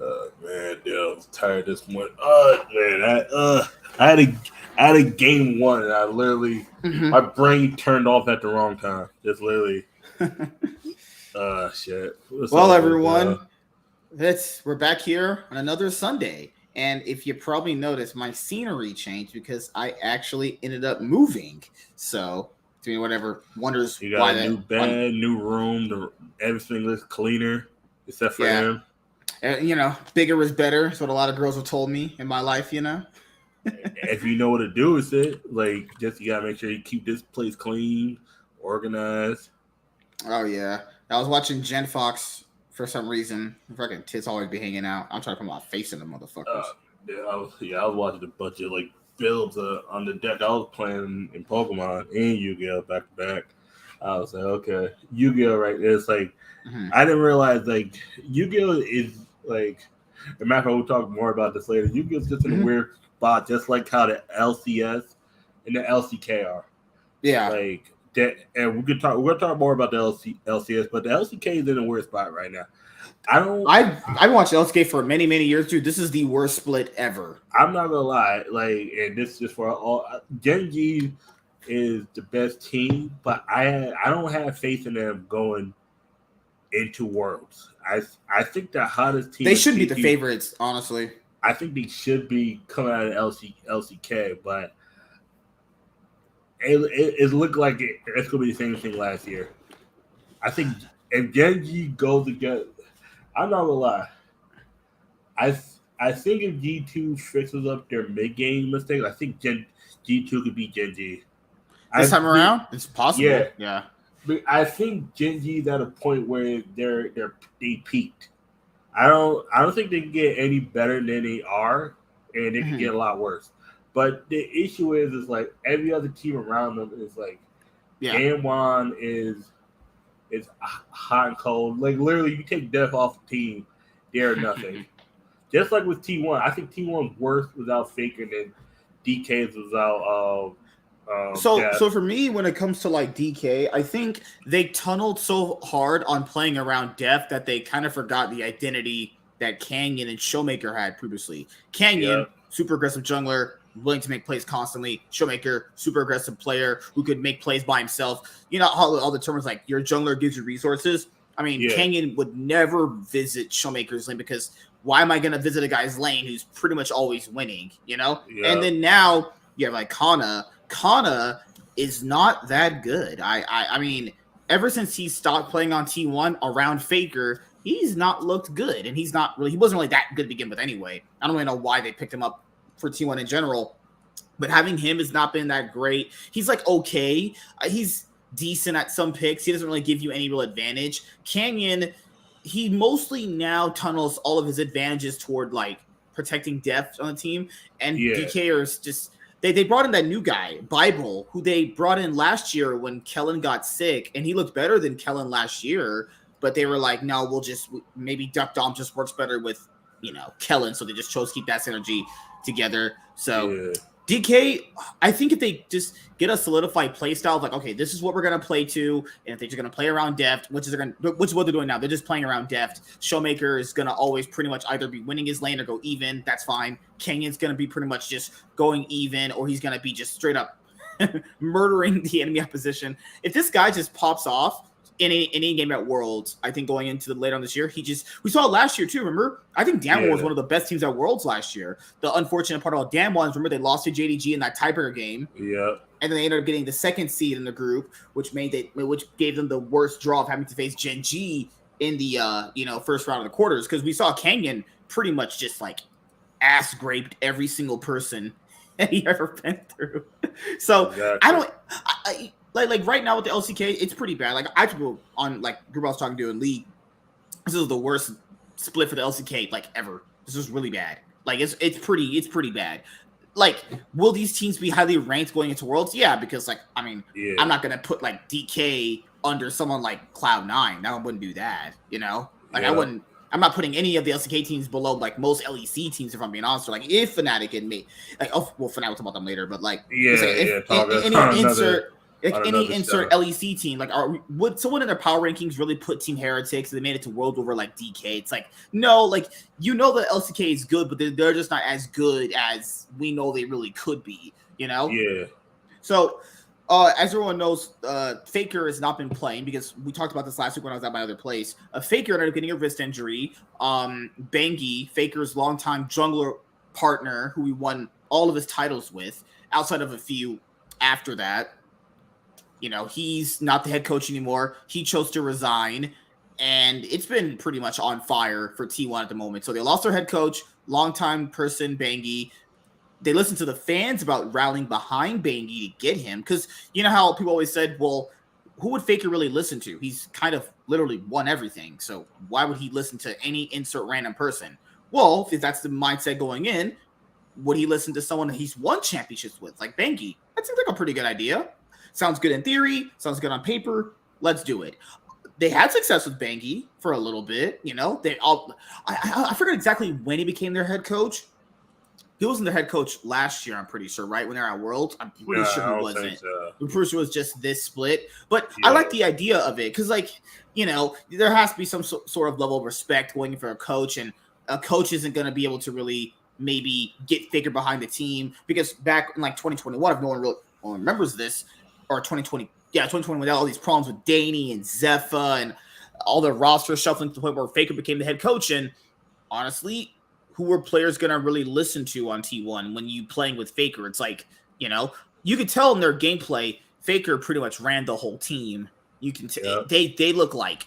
Man, dude, I was tired this morning. Man, I had a game one, and I literally Mm-hmm. my brain turned off at the wrong time. Just literally, shit. What's Well, all good, everyone, we're back here on another Sunday. And if you probably noticed, my scenery changed because I actually ended up moving. So, to anyone ever wonders You got why a new that one, bed, new room. Everything looks cleaner, except for yeah, him. bigger is better. That's what a lot of girls have told me in my life. If you know what to do with it, like just you gotta make sure you keep this place clean, organized. Oh yeah, I was watching Gen Fox for some reason. Fucking tits always be hanging out. I'm trying to put my face in the Uh, motherfuckers. I was watching a bunch of like builds on the deck. I was playing in Pokemon and Yu-Gi-Oh back to back. I was like, okay, Yu-Gi-Oh right there. It's like Hmm. I didn't realize like Yu-Gi-Oh is like. And matter of fact, we'll talk more about this later. Yu-Gi-Oh's just in a Hmm. weird spot, just like how the LCS and the LCK are. Yeah, Like that, and we could talk. We're gonna talk more about the LCS, but the LCK is in a weird spot right now. I don't. I've watched LSK for many years, dude. This is the worst split ever. I'm not gonna lie. Like, and this is just for all. Genji is the best team, but I don't have faith in them going into Worlds. I think the hottest team They is should be the TT. favorites, honestly. I think they should be coming out of LCK, but it looked like it's gonna be the same thing last year. I think if Genji goes against, I'm not gonna lie. I I think if G2 fixes up their mid game mistakes, I think G2 could beat Genji. I This time think, around, it's yeah, possible. Yeah. but I think Genji's at a point where they peaked. I don't think they can get any better than they are, and they can Hmm. get a lot worse. But the issue is like every other team around them is like Yeah. Damwon is hot and cold. Like literally, you take Death off the team, they're nothing. Just like with T1, I think T1's worse without Faker than DK's without So Death. for me, when it comes to like DK, I think they tunneled so hard on playing around Def that they kind of forgot the identity that Canyon and Showmaker had previously. Yeah, Canyon, super aggressive jungler, willing to make plays constantly. Showmaker, super aggressive player who could make plays by himself. You know how all the terms like your jungler gives you resources. I mean, yeah, Canyon would never visit Showmaker's lane because why am I going to visit a guy's lane who's pretty much always winning? And yeah, then now you have like Kana is not that good. I mean, ever since he stopped playing on T1 around Faker, he's not looked good, and he wasn't really that good to begin with anyway. I don't really know why they picked him up for T1 in general, but having him has not been that great. He's like okay, he's decent at some picks. He doesn't really give you any real advantage. Canyon, he mostly now tunnels all of his advantages toward like protecting depth on the team, and yeah, DKers just they brought in that new guy, Bible, who they brought in last year when Kellen got sick, and he looked better than Kellen last year. But they were like, no, we'll just maybe Duck Dom just works better with Kellen, so they just chose to keep that synergy together. So yeah, DK, I think if they just get a solidified play style of like, okay, this is what we're gonna play to, and if they're just gonna play around deft, which is what they're doing now, they're just playing around deft. Showmaker is gonna always pretty much either be winning his lane or go even. That's fine. Kenyon's gonna be pretty much just going even, or he's gonna be just straight up murdering the enemy opposition. If this guy just pops off in any game at Worlds, I think going into the later on this year, we saw it last year too. Remember, I think Damwon was yeah, one of the best teams at Worlds last year. The unfortunate part about Damwon is remember they lost to JDG in that tiebreaker game, yeah, and then they ended up getting the second seed in the group, which gave them the worst draw of having to face Gen G in the first round of the quarters, because we saw Canyon pretty much just like ass graped every single person he ever been through. So I exactly. don't. Like right now with the LCK, it's pretty bad. Like I people on like group I was talking to in league, this is the worst split for the LCK like ever. This is really bad. Like it's pretty bad. Like, will these teams be highly ranked going into Worlds? Yeah, because like I mean, I'm Yeah, not gonna put like DK under someone like Cloud9. I wouldn't do that. Like I yeah, wouldn't. I'm not putting any of the LCK teams below like most LEC teams if I'm being honest. Or, like if Fnatic and me, like Fnatic we'll talk about them later, but like yeah, if yeah. Talk any about another. insert Like on any another insert show. LEC team, like would someone in their power rankings really put Team Heretics? They made it to World over like DK. It's like no, like the LCK is good, but they're just not as good as we know they really could be. Yeah. So, as everyone knows, Faker has not been playing because we talked about this last week when I was at my other place. Faker ended up getting a wrist injury. Bangi, Faker's longtime jungler partner, who he won all of his titles with, outside of a few after that. He's not the head coach anymore. He chose to resign, and it's been pretty much on fire for T1 at the moment. So they lost their head coach, longtime person, Bangi. They listened to the fans about rallying behind Bangi to get him, because you know how people always said, well, who would Faker really listen to? He's kind of literally won everything, so why would he listen to any insert random person? Well, if that's the mindset going in, would he listen to someone he's won championships with, like Bangi? That seems like a pretty good idea. Sounds good in theory, sounds good on paper. Let's do it. They had success with Bangi for a little bit, I forget exactly when he became their head coach. He wasn't their head coach last year, I'm pretty sure, right? When they're at Worlds. I'm pretty sure he wasn't. So. I'm pretty sure it was just this split. But yeah. I like the idea of it because, there has to be some sort of level of respect going for a coach, and a coach isn't going to be able to really maybe get Faker behind the team, because back in 2021, if no one really remembers this, or 2020, 2020, when all these problems with Danny and Zephyr and all the roster shuffling to the point where Faker became the head coach, and honestly, who were players going to really listen to on T1 when you playing with Faker? It's like, you could tell in their gameplay, Faker pretty much ran the whole team. You can they look like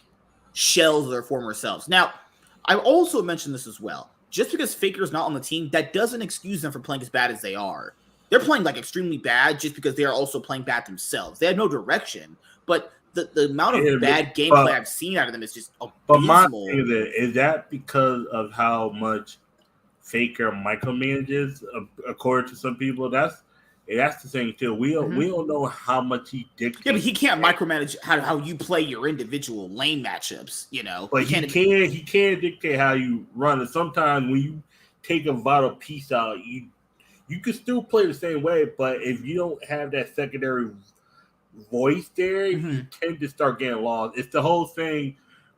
shells of their former selves. Now, I also mentioned this as well. Just because Faker's not on the team, that doesn't excuse them from playing as bad as they are. They're playing extremely bad just because they are also playing bad themselves. They have no direction, but the amount of bad gameplay I've seen out of them is just abysmal. But my thing is that because of how much Faker micromanages, according to some people, that's the thing too. We don't know how much he dictates. Yeah, but he can't micromanage how you play your individual lane matchups. But he can dictate how you run. And sometimes when you take a vital piece out, you can still play the same way. But if you don't have that secondary voice there, you tend to start getting lost. It's the whole thing.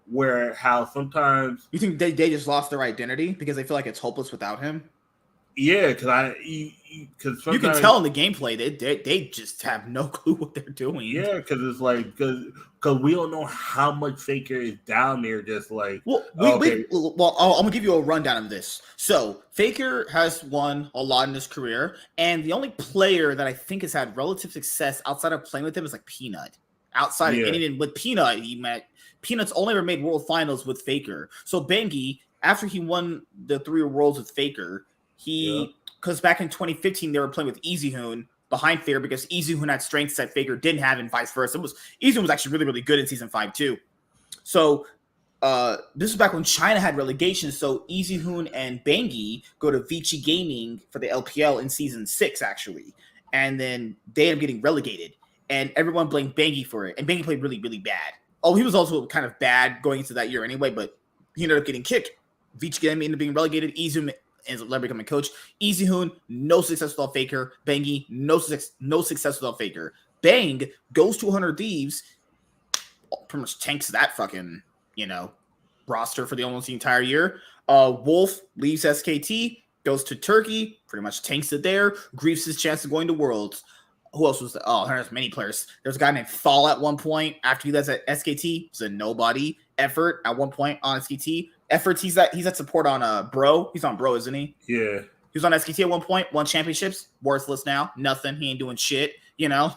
Where how sometimes you think they just lost their identity because they feel like it's hopeless without him. Yeah, because you can tell in the gameplay they just have no clue what they're doing. Yeah, because it's because we don't know how much Faker is down there. Just I'm gonna give you a rundown of this. So Faker has won a lot in his career, and the only player that I think has had relative success outside of playing with him is Peanut. And even with Peanut, Peanut's only ever made world finals with Faker. So Bangi, after he won the 3 worlds with Faker, because back in 2015 they were playing with EasyHoon behind Faker because EasyHoon had strengths that Faker didn't have, and vice versa. EasyHoon was actually really, really good in season 5 too. So this is back when China had relegation. So EasyHoon and Bangi go to Vici Gaming for the LPL in season 6 actually, and then they end up getting relegated. And everyone blamed Bangi for it. And Bangi played really, really bad. Oh, he was also kind of bad going into that year anyway, but he ended up getting kicked. Vici Gaming ended up being relegated. EasyHoon ends up becoming coach. EasyHoon, no success without Faker. Bangi, no success without Faker. Bang goes to 100 Thieves, pretty much tanks that fucking, roster for almost the entire year. Wolf leaves SKT, goes to Turkey, pretty much tanks it there, griefs his chance of going to Worlds. Who else was there? Oh, there's many players. There's a guy named Fall at one point. After he left at SKT, it's a nobody. Effort at one point on SKT. Effort, he's at support on Bro. He's on Bro, isn't he? Yeah. He was on SKT at one point. Won championships. Worthless now. Nothing. He ain't doing shit. There's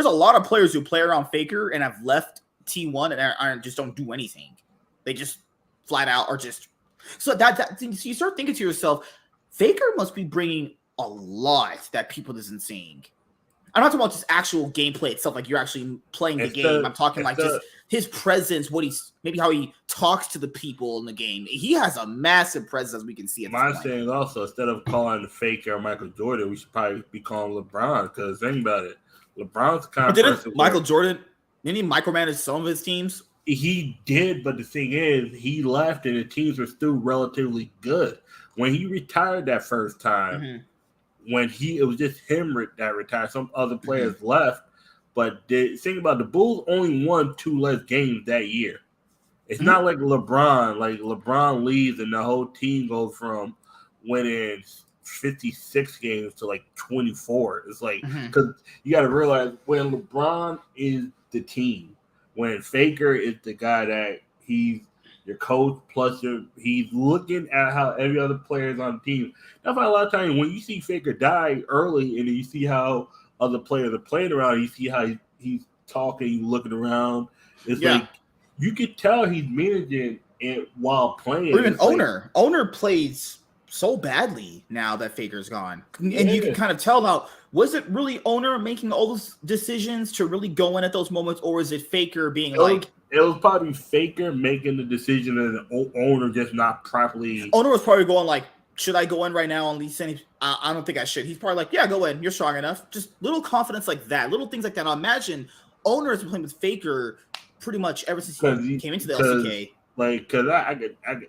a lot of players who play around Faker and have left T1 and just don't do anything. They just flat out are just. So so you start thinking to yourself, Faker must be bringing a lot that people isn't seeing. I'm not talking about just actual gameplay itself, like you're actually playing the game. I'm talking just his presence, maybe how he talks to the people in the game. He has a massive presence, as we can see. My saying also, instead of calling the Faker or Michael Jordan, we should probably be calling LeBron, because think about it. LeBron's the kind of person. Michael Jordan, didn't he micromanage some of his teams? He did, but the thing is, he left and the teams were still relatively good. When he retired that first time, it was just him that retired. Some other players left, But think about it, the Bulls only won 2 less games that year. It's not like LeBron. Like LeBron leaves and the whole team goes from winning 56 games to like 24. It's like because you got to realize when LeBron is the team, when Faker is the guy that he's your coach plus he's looking at how every other player is on the team. That's why a lot of times when you see Faker die early and you see how other players are playing around, you see how he's talking, he's looking around. It's like you could tell he's managing it while playing. Or even owner plays so badly now that Faker's gone, and you can kind of tell now. Was it really owner making all those decisions to really go in at those moments, or is it Faker being It was probably Faker making the decision, and the owner just not properly. Owner was probably going like, "Should I go in right now on Lee? I don't think I should." He's probably like, "Yeah, go in. You're strong enough." Just little confidence like that, little things like that. I imagine owner has been playing with Faker pretty much ever since he came into the LCK. Like, because I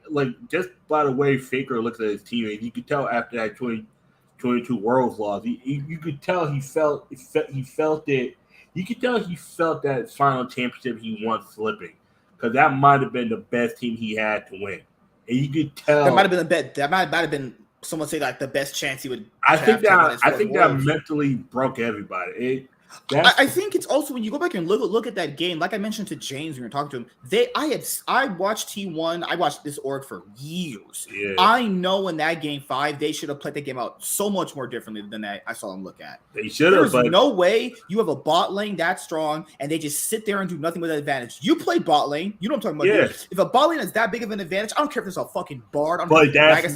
like just by the way Faker looks at his teammates, you could tell after that 2022 Worlds loss, you could tell he felt it. You could tell he felt that final championship he won slipping, because that might have been the best team he had to win, and you could tell that might have been the bet. That might have been someone say like the best chance he would. I think that mentally broke everybody. I think it's also when you go back and look at that game, like I mentioned to James when we were talking to him, I watched T1, I watched this org for years. Yeah. I know in that game 5, they should have played the game out so much more differently than that I saw them look at. They should have. There's no way you have a bot lane that strong and they just sit there and do nothing with that advantage. You play bot lane, you know what I'm talking about. Yeah. If a bot lane is that big of an advantage, I don't care if there's a fucking bard. But that's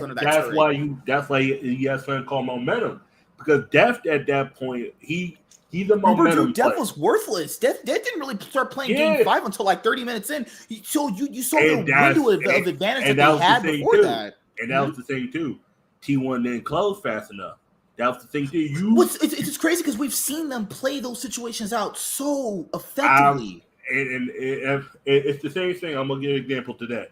why you have to call momentum, because Deft at that point he's a momentum. Dude, Def was worthless. Def didn't really start playing game 5 until like 30 minutes in. So you saw the window of advantage that they had before that. And that was the thing too. T1 didn't close fast enough. That was the thing too. It's just crazy because we've seen them play those situations out so effectively. And it's the same thing. I'm gonna give an example to that.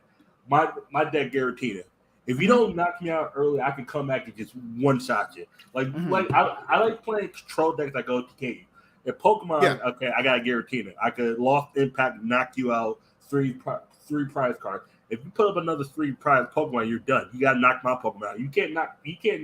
My deck Giratina. If you don't knock me out early, I can come back and just one-shot you. Like I like playing control decks like OTK. In Pokemon, okay, I got a Giratina. I could Lost Impact, knock you out, three prize cards. If you put up another 3 prize Pokemon, you're done. You gotta knock my Pokemon out. You can't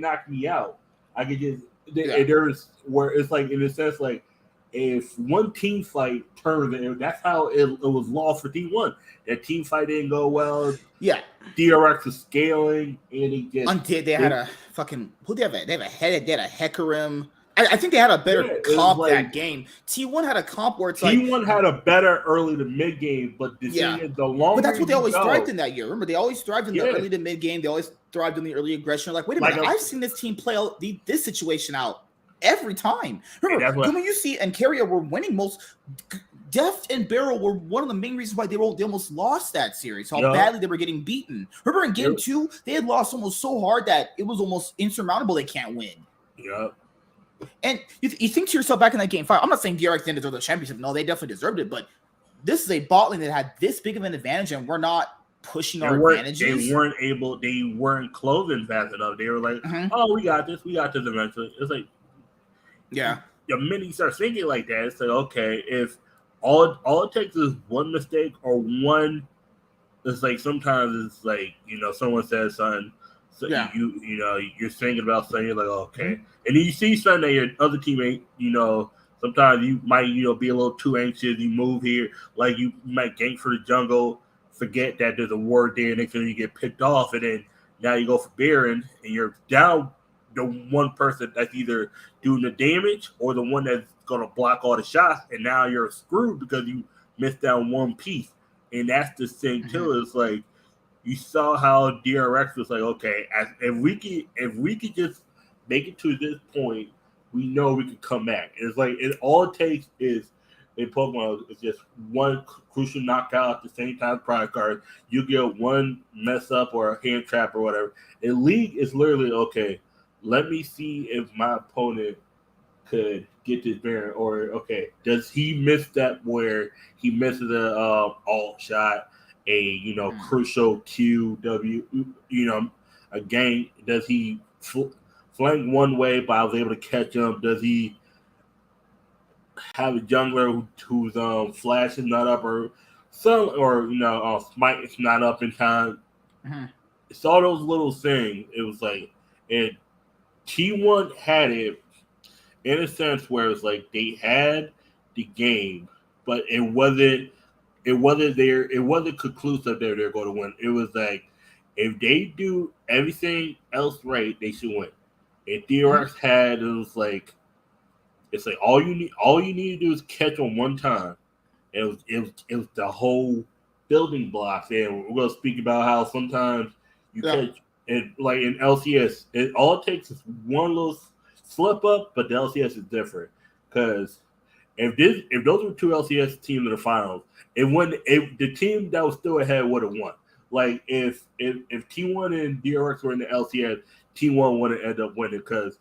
knock me out. I could just there's where it's like in a sense like if one team fight turns, that's how it was lost for T1. That team fight didn't go well. Yeah. DRX was scaling, and he just they had a fucking they had a Hecarim. I think they had a better comp that game. T1 had a comp where it's T1 had a better early to mid game, but the longer. But that's what they always thrived in that year. Remember, they always thrived in the early to mid game. They always thrived in the early aggression. Like, wait a minute, I've seen this team play this situation out every time. Remember, when you see and Carrier were winning most. Deft and Barrel were one of the main reasons why they almost lost that series. How badly they were getting beaten. Remember in game 2, they had lost almost so hard that it was almost insurmountable. They can't win. Yep. And you think to yourself back in that game 5. I'm not saying DRX didn't deserve the championship. No, they definitely deserved it. But this is a bot lane that had this big of an advantage, and we're not pushing our advantages. They weren't closing fast enough. They were like, "Oh, we got this eventually." It's like, the minute you start thinking like that, it's like, okay, if all it takes is one mistake or one. It's like sometimes it's like someone says something, so you're thinking about something, you're like, okay, and then you see something that your other teammate, sometimes you might be a little too anxious. You move here, like you might gank for the jungle, forget that there's a ward there, next thing you get picked off, and then now you go for Baron, and you're down the one person that's either doing the damage or the one that's going to block all the shots, and now you're screwed because you missed down one piece. And that's the thing too. It's like you saw how DRX was like, okay, if we could just make it to this point, we know we can come back. It's like all it takes is in Pokemon is just one crucial knockout at the same time. Prize card, you get one mess up or a hand trap or whatever. In League, it's literally okay. Let me see if my opponent could get this Baron, or okay, does he miss that where he misses a alt shot, a crucial QW, a gank? Does he flank one way, but I was able to catch him? Does he have a jungler whose flash is not up or smite is not up in time. Mm-hmm. It's all those little things. It was like, and T1 had it in a sense where it's like they had the game, but it wasn't conclusive that they're going to win. It was like if they do everything else right, they should win. And DRX had it's like all you need to do is catch on one time. It was the whole building blocks, and we're gonna speak about how sometimes you catch it like in LCS. It all it takes is one little slip up, but the LCS is different because if those were two LCS teams in the finals, the team that was still ahead would have won. Like if T1 and DRX were in the LCS, T1 would have ended up winning because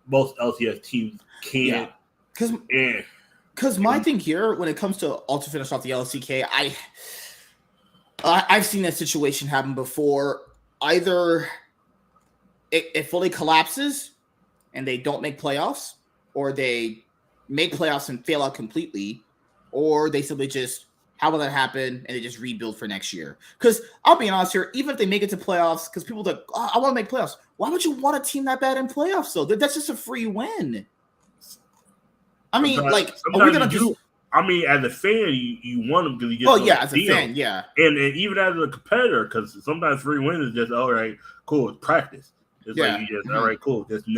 most LCS teams can't. Because my thing here, when it comes to ultra finish off the LCK, I've seen that situation happen before. Either it fully collapses and they don't make playoffs, or they make playoffs and fail out completely, or they simply just, how will that happen? And they just rebuild for next year. Because I'll be honest here, even if they make it to playoffs, because people are like, oh, I want to make playoffs. Why would you want a team that bad in playoffs, though? That's just a free win. I mean, like, are we going to just... I mean, as a fan, you want them because you get. Oh yeah, as a fan, yeah, and even as a competitor, because sometimes free win is just all right, cool, it's practice. It's like you just all right, cool. Just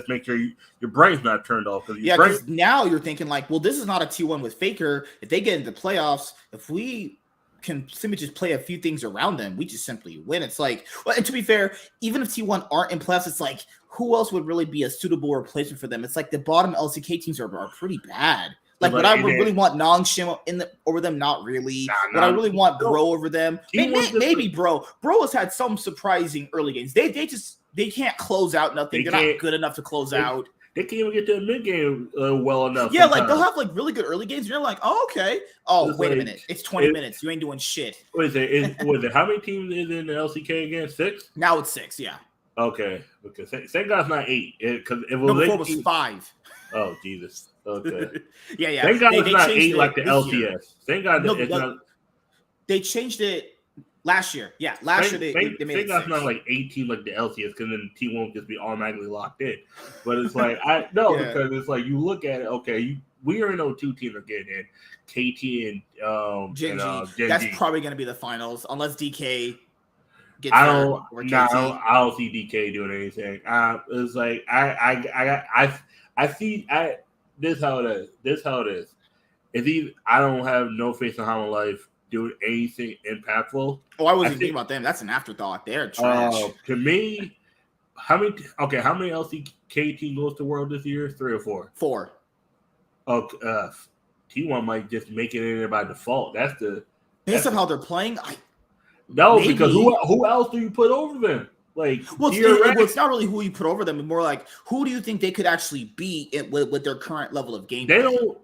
make sure your brain's not turned off. Because now you're thinking like, well, this is not a T1 with Faker. If they get into playoffs, if we can simply just play a few things around them, we just simply win. It's like, well, and to be fair, even if T1 aren't in playoffs, it's like, who else would really be a suitable replacement for them? It's like the bottom LCK teams are pretty bad. Like, would I really want Nongshim over them? Not really. Would I really want Bro over them? Maybe Bro. Bro has had some surprising early games. They can't close out nothing. They're not good enough to close out. They can't even get to the mid game well enough. Yeah, sometimes. Like they'll have like really good early games. And you're like, oh, okay. Oh, wait a minute. It's 20 minutes. You ain't doing shit. What is it? How many teams is in the LCK again? 6? Now it's 6, yeah. Okay. Thank God it's not 8. Because it was before was 5. Oh, Jesus. Okay. yeah. Thank God it's not 8 like the LCS. Year. Thank God it's not. They changed it last year. Yeah, last year they made it. Thank God it's not like 18 like the LCS, because then the team won't just be automatically locked in. But it's like because it's like you look at it. Okay, we already know 2 teams are getting in. KT and Gen G. That's probably going to be the finals unless DK. I don't see DK doing anything. It's like I see. This how it is. It's either I don't have no faith in Hama Life doing anything impactful. Oh, I wasn't thinking about them. That's an afterthought. They're trash. To me, how many LCK team goes to World this year? 3 or 4? 4. Okay, T1 might just make it in there by default. Based on how they're playing, because who else do you put over them? Like, it's not really who you put over them, but more like who do you think they could actually beat with their current level of gameplay? They don't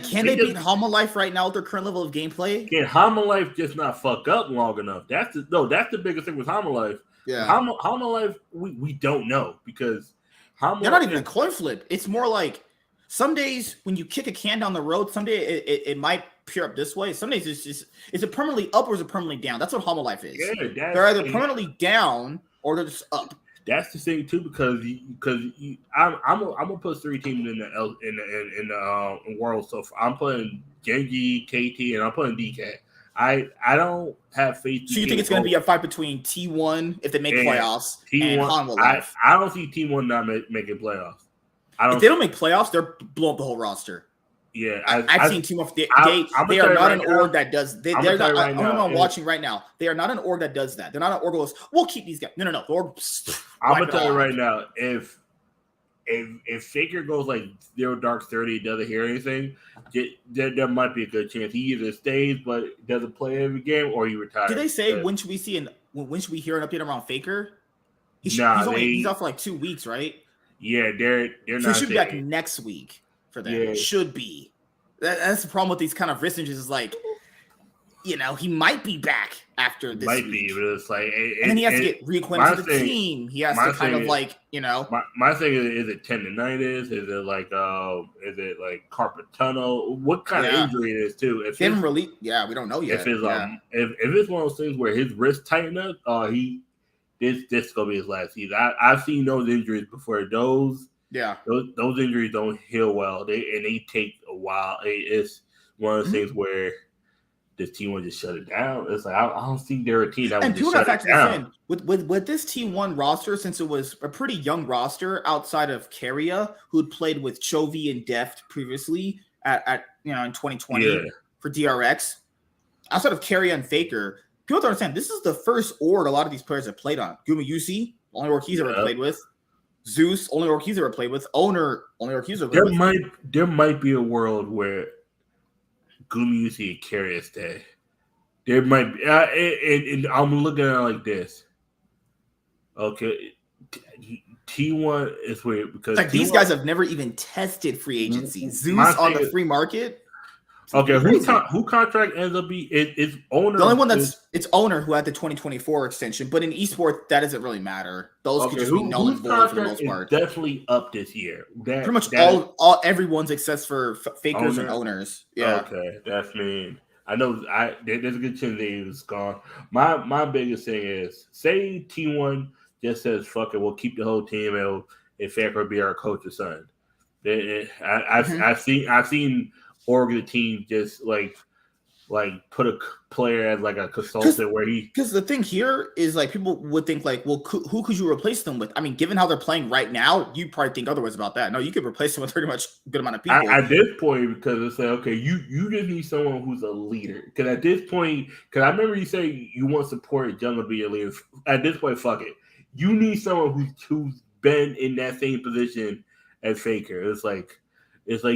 can they beat Hama Life right now with their current level of gameplay? Can Hama Life just not fuck up long enough? That's the biggest thing with Hama Life. Yeah, Hama Life, we don't know because they're not even a coin flip. It's more like some days when you kick a can down the road, someday it might pure up this way. Some days is it permanently up or is it permanently down? That's what Hama Life is. Yeah, they're either permanently down or they're just up. That's the thing too, because I'm gonna put 3 teams in the world. So I'm putting Genji, KT, and I'm putting DK. I don't have faith. So you think it's going to be a fight between T1 if they make playoffs T1, and Hama Life? I don't see T1 not making playoffs. If they don't make playoffs, they're blowing up the whole roster. Yeah, I've seen Team Up. They are not an org that does. They're not. I'm watching right now. They are not an org that does that. They're not an org that goes, we'll keep these guys. No. The org. I'm gonna tell you right now. If Faker goes like 0 Dark 30, doesn't hear anything, there might be a good chance he either stays but doesn't play every game, or he retires. Did they say when should we hear an update around Faker? He's off for like 2 weeks, right? Yeah, they're not. He should be back next week. For them, yeah. Should be. That's the problem with these kind of wrist injuries. Is like, he might be back after this might week. be, but it's like, and then he has to get reacquainted to the team. He has to kind of like, My thing is it tendonitis? Is it like carpal tunnel? What kind of injury it is too? If they haven't really, we don't know yet. If it's if it's one of those things where his wrist tighten up, this is gonna be his last season. I've seen those injuries before. Those injuries don't heal well. They take a while. It's one of those things where this team would just shut it down. It's like I don't think they're a team that would just shut it down. With this T1 roster, since it was a pretty young roster outside of Carrier, who'd played with Chovy and Deft previously at in 2020 for DRX. Outside of Carrier and Faker, people don't understand this is the first org a lot of these players have played on. Guma Yusi, only org he's ever played with. Zeus, only org he's ever played with. Owner, only org he's ever played with. There might be a world where Gumi Yusi and Carrier stay. There might be, and I'm looking at it like this. Okay, T1 is weird because these guys have never even tested free agency. Zeus on the free market. Okay, who contract ends up being it's owner. The only one it's owner who had the 2024 extension, but in esports that doesn't really matter. Those could just be null and void for the most part. Definitely up this year. Pretty much all everyone's except for fakers and owners. Yeah. Okay, that's mean. I know. There's a good chance he was gone. My biggest thing is say T1 just says fuck it, we'll keep the whole team and Faker will be our coach or son. I've seen Oregon team just like put a player as like a consultant where he. Because the thing here is like people would think like, well, who could you replace them with? I mean, given how they're playing right now, you probably think otherwise about that. No, you could replace them with pretty much a good amount of people. At this point, because it's like, okay, you just need someone who's a leader. Because at this point, because I remember you say you want support Jungle to be a leader. At this point, fuck it. You need someone who's been in that same position as Faker. It's like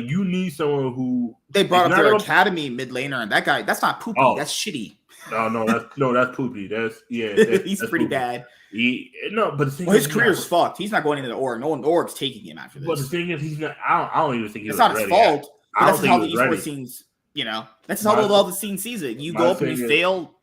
you need someone who they brought up their academy mid laner, and that guy, that's not Poopy. That's shitty. That's Poopy. He's pretty Poopy. Bad. But his career's fucked. He's not going into the org. No org's taking him after this. But the thing is, he's not. I don't even think he's. It's not his fault. That's how the esports scenes. That's how all the scene sees it. You go up and you fail.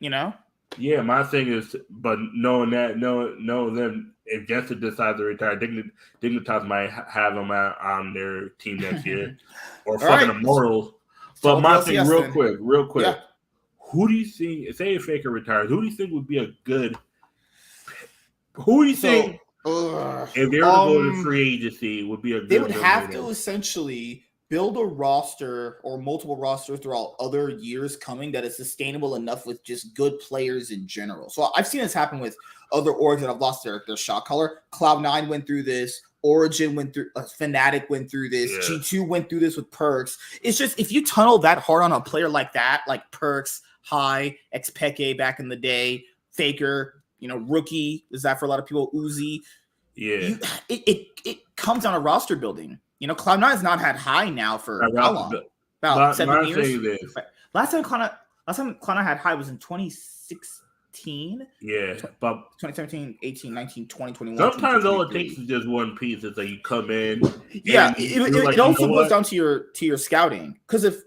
Yeah, my thing is, but knowing them. If Jester decides to retire, Dignitas might have him on their team next year, or fucking Immortals. But my thing, real quick, yeah. Who do you think? Say if Faker retires, who do you think would be a good? Who do you think if they were to go to free agency would be a good? They would have to essentially build a roster or multiple rosters throughout other years coming that is sustainable enough with just good players in general. So I've seen this happen with other orgs that have lost their shot color. Cloud9 went through this. Origin went through. Fnatic went through this. Yeah. G2 went through this with Perks. It's just if you tunnel that hard on a player like that, like Perks, High, Xpeke back in the day, Faker, Rookie, is that for a lot of people? Uzi. Yeah. It comes on a roster building. Cloud9 has not had High now for how long? About 7 years. Last time Cloud9 had High was in 2016. Yeah, but 2017, 18, 19, 20, 21. Sometimes all it takes is just one piece. It's like you come in. Yeah, it also goes down to your scouting. Because if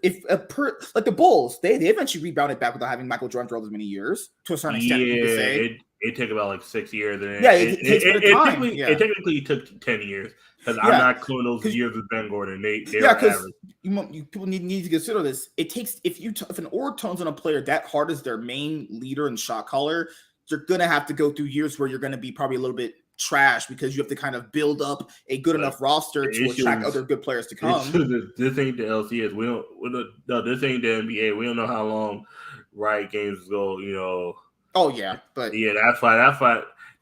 like the Bulls, they eventually rebounded back without having Michael Jordan for all those many years to a certain extent. You could say. It took about like 6 years. It technically took 10 years because I'm not including those years with Ben Gordon. Because people need to consider this. It takes if an org tones on a player that hard as their main leader and shot caller, you're gonna have to go through years where you're gonna be probably a little bit trash because you have to kind of build up a good enough roster to attract other good players to come. This ain't the LCS. This ain't the NBA. We don't know how long Riot Games go. Oh yeah, but that's why.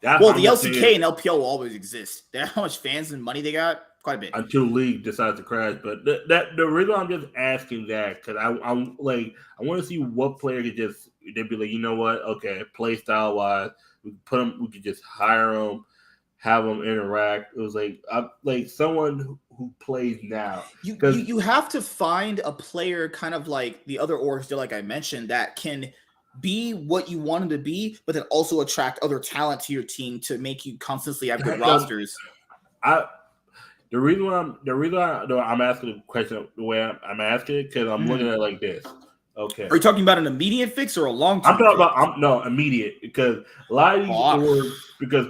The LCK and LPL will always exist. That's how much fans and money they got, quite a bit. Until League decides to crash. But the reason I'm just asking that because I'm like I want to see what player could just they'd be like, you know what? Okay, play style wise, we could just hire them, have them interact. It was like someone who plays now. You have to find a player kind of like the other orgs did, like I mentioned, that can be what you want him to be, but then also attract other talent to your team to make you constantly have good rosters. The reason I'm asking the question the way I'm asking it because I'm looking at it like this. Okay. Are you talking about an immediate fix or a long-term I'm talking fix? about no immediate because a lot of these because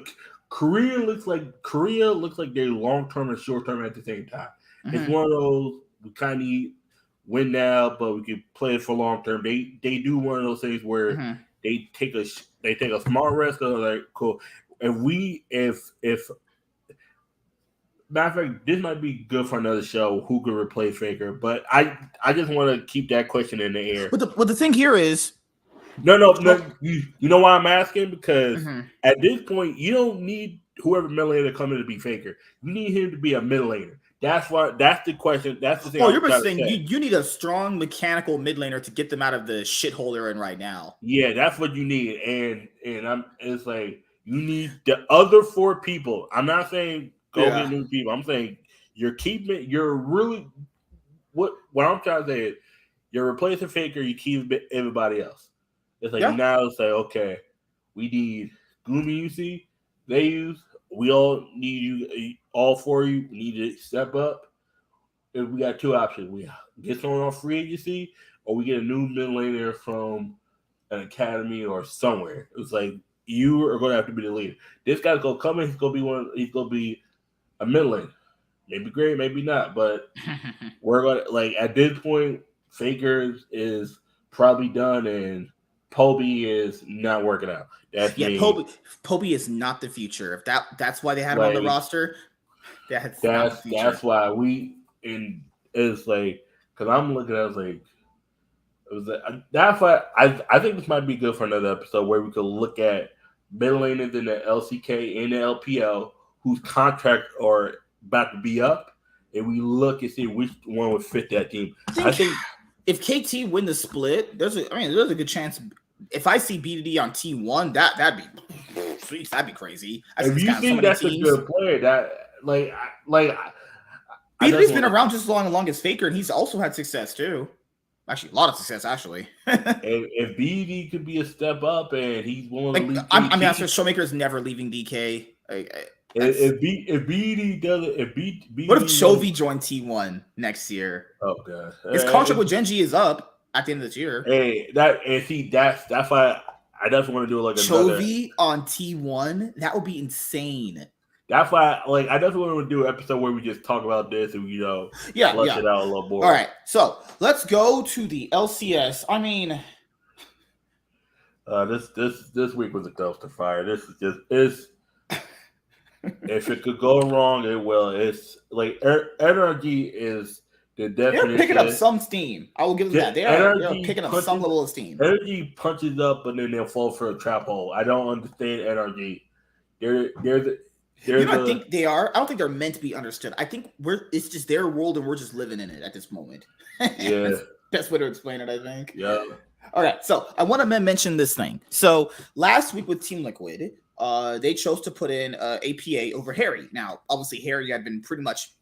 Korea looks like they're long term and short term at the same time. It's one of those we kind of win now, but we can play it for long term. They do one of those things where they take a small risk. Like cool. If matter of fact, this might be good for another show. Who could replace Faker? But I just want to keep that question in the air. But the thing here is, no. You know why I'm asking? Because at this point, you don't need whoever mid laner to come in to be Faker. You need him to be a mid laner. That's why. That's the question. That's the thing. Oh, you're saying you need a strong mechanical mid laner to get them out of the shithole they're in right now. Yeah, that's what you need. And it's like you need the other 4 people. I'm not saying go get new people. I'm saying you're really what I'm trying to say is you're replacing Faker, you keep everybody else. It's like now it's like, okay, we need Gloomy UC, they use, we all need you, all 4 of you need to step up. And we got 2 options. We get someone off free agency or we get a new mid laner from an academy or somewhere. It's like you are gonna have to be the leader. This guy's gonna come in, he's gonna be a mid lane. Maybe great, maybe not, but we're gonna like at this point, Faker is probably done and Poby is not working out. That's Poby is not the future. If that's why they had him on the roster, that's not the future. That's why it's like because I'm looking at that's why I think this might be good for another episode where we could look at mid laners in the LCK and the LPL whose contracts are about to be up, and we look and see which one would fit that team. I think if KT win the split, there's a good chance. If I see BDD on T1, that'd be crazy. If you think that's a good player, BDD's been around just as long as Faker, and he's also had success too. Actually, a lot of success, actually. if BD could be a step up and he's willing to leave, I mean, Showmaker is never leaving DK. If BD does it, if BD what if Chovy joined T1 next year? Oh god, his contract with Genji is up at the end of this year. Hey, that's why I definitely want to do like Chovy on T1. That would be insane. That's why, I definitely want to do an episode where we just talk about this and flush it out a little more. All right, so let's go to the LCS. I mean, this week was a dumpster fire. This is just if it could go wrong, it will. It's like NRG is the definition. They're picking up some steam. I will give them that. They're picking up some level of steam. NRG punches up, but then they'll fall for a trap hole. I don't understand NRG. I think they are. I don't think they're meant to be understood. I think it's just their world and we're just living in it at this moment. Yeah. Best way to explain it, I think. Yeah. All right. So I want to mention this thing. So last week with Team Liquid, they chose to put in APA over Harry. Now, obviously, Harry had been pretty much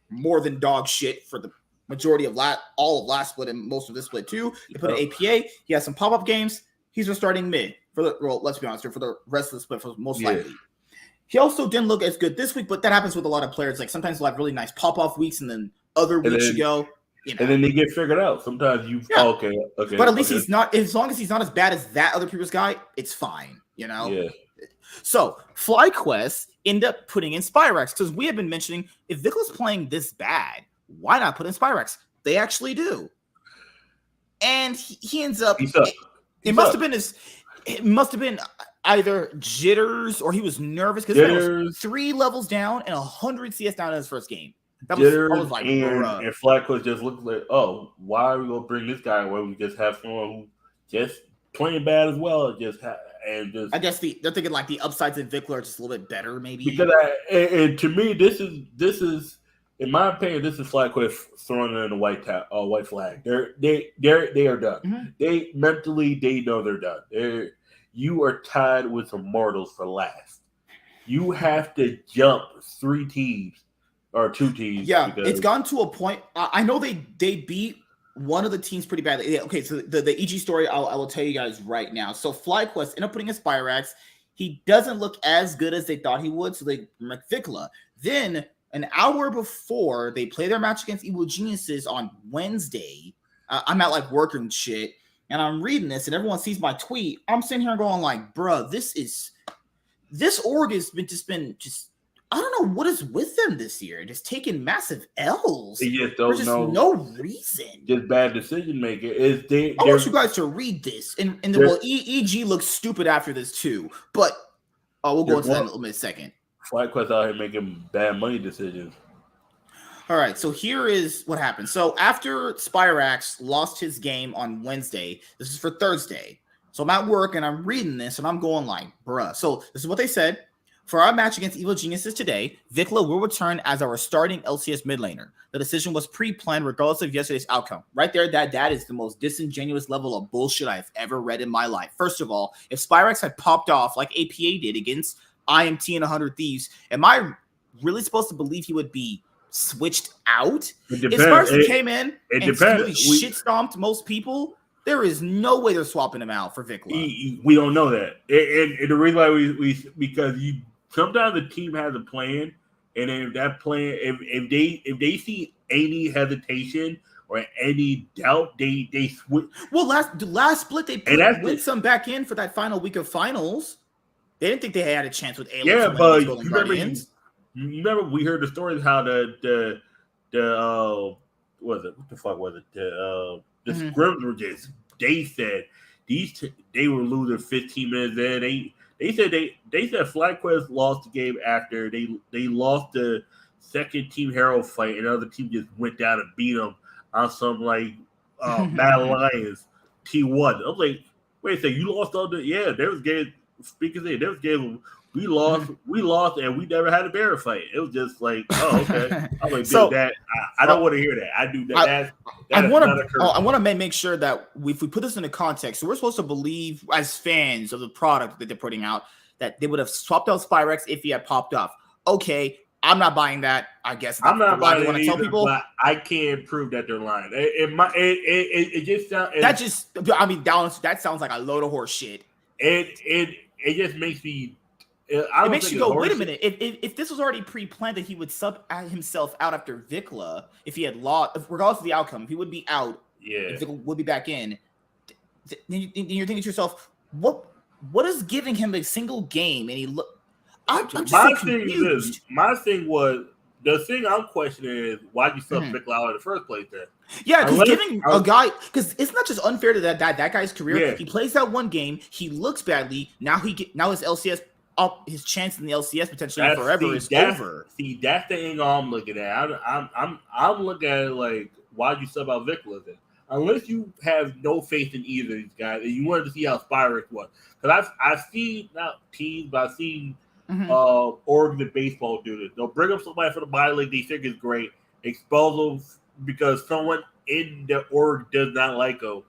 more than dog shit for the majority of all of last split and most of this split too. They put in APA. He has some pop-up games. He's been starting mid let's be honest, for the rest of the split, for most likely. He also didn't look as good this week, but that happens with a lot of players. Like sometimes they'll have really nice pop-off weeks, and then other weeks you go, and then they get figured out. Sometimes okay. But at least he's not. As long as he's not as bad as that other previous guy, it's fine. Yeah. So FlyQuest end up putting in Spyrex because we have been mentioning if Vicla's playing this bad, why not put in Spyrex? They actually do, and he ends up. It must have been either jitters or he was nervous because he was 3 levels down and 100 CS down in his first game. I was like, and FlyQuest just looked like, oh, why are we gonna bring this guy away? We just have someone who just playing bad as well. I guess they're thinking like the upsides in Vikla are just a little bit better, maybe. Because to me, this is in my opinion, this is FlyQuest throwing in a white flag. They are done. Mm-hmm. They know they're done. You are tied with some mortals for last. You have to jump 3 teams or 2 teams. Yeah, it's gone to a point. I know they beat one of the teams pretty badly. Okay, so the EG story, I will tell you guys right now. So FlyQuest ended up putting in Spyrax. He doesn't look as good as they thought he would, so they make Vikla. Then an hour before they play their match against Evil Geniuses on Wednesday, I'm at like work and shit, and I'm reading this, and everyone sees my tweet. I'm sitting here going like, bruh, this org has been just I don't know what is with them this year. Just taking massive L's. They just There's don't just know. no reason. Just bad decision making. I want you guys to read this. And well, EG looks stupid after this too. But we'll go into that in a second. FlyQuest out here making bad money decisions. All right, so here is what happened. So after Spyrax lost his game on Wednesday, this is for Thursday. So I'm at work and I'm reading this and I'm going like, bruh. So this is what they said. For our match against Evil Geniuses today, Vikla will return as our starting LCS mid laner. The decision was pre-planned regardless of yesterday's outcome. Right there, that is the most disingenuous level of bullshit I've ever read in my life. First of all, if Spyrax had popped off like APA did against IMT and 100 Thieves, am I really supposed to believe he would be switched out? If Spyrax came in and shit-stomped most people, there is no way they're swapping him out for Vikla. We don't know that. And the reason why we because sometimes the team has a plan, and if that plan, if they see any hesitation or any doubt, they switch. Well, last split they put Winsome back in for that final week of finals. They didn't think they had a chance with Alex. Yeah, but you remember we heard the stories how the what the fuck was it the scrims were just. They said they were losing 15 minutes in. They said FlyQuest lost the game after they lost the second team hero fight, and the other team just went down and beat them on some like Mad Lions T1. I was like, wait a second, you lost all the there was games. Speaking of it, there was games we lost, and we never had a bear fight. It was just like, oh, okay. I'm like, so, that I don't want to hear that. I do that. I want to make sure that if we put this into context, so we're supposed to believe as fans of the product that they're putting out that they would have swapped out Spyrex if he had popped off. Okay, I'm not buying that. I guess I'm not buying it either, people. But I can't prove that they're lying. It just sounds that sounds like a load of horse shit. It just makes me. It makes you go, wait a minute. If this was already pre-planned that he would sub himself out after Vikla, if he had lost, regardless of the outcome, if he would be out, if Vikla would be back in, then you're thinking to yourself, what is giving him a single game? And he look. I'm just my so thing confused. is, my thing was the thing I'm questioning is why you sub Vikla out in the first place. Then because giving a guy because it's not just unfair to that guy's career. Yeah. He plays that one game, he looks badly. Now his LCS. Up his chance in the LCS potentially over. See, that's the angle I'm looking at. I'm looking at it like, why'd you sub out Vikla then? Unless you have no faith in either of these guys and you wanted to see how Spyrex was. Because I've seen not teams, but I've seen orgs in baseball do this. They'll bring up somebody for the minor league they think is great, expose them because someone in the org does not like them.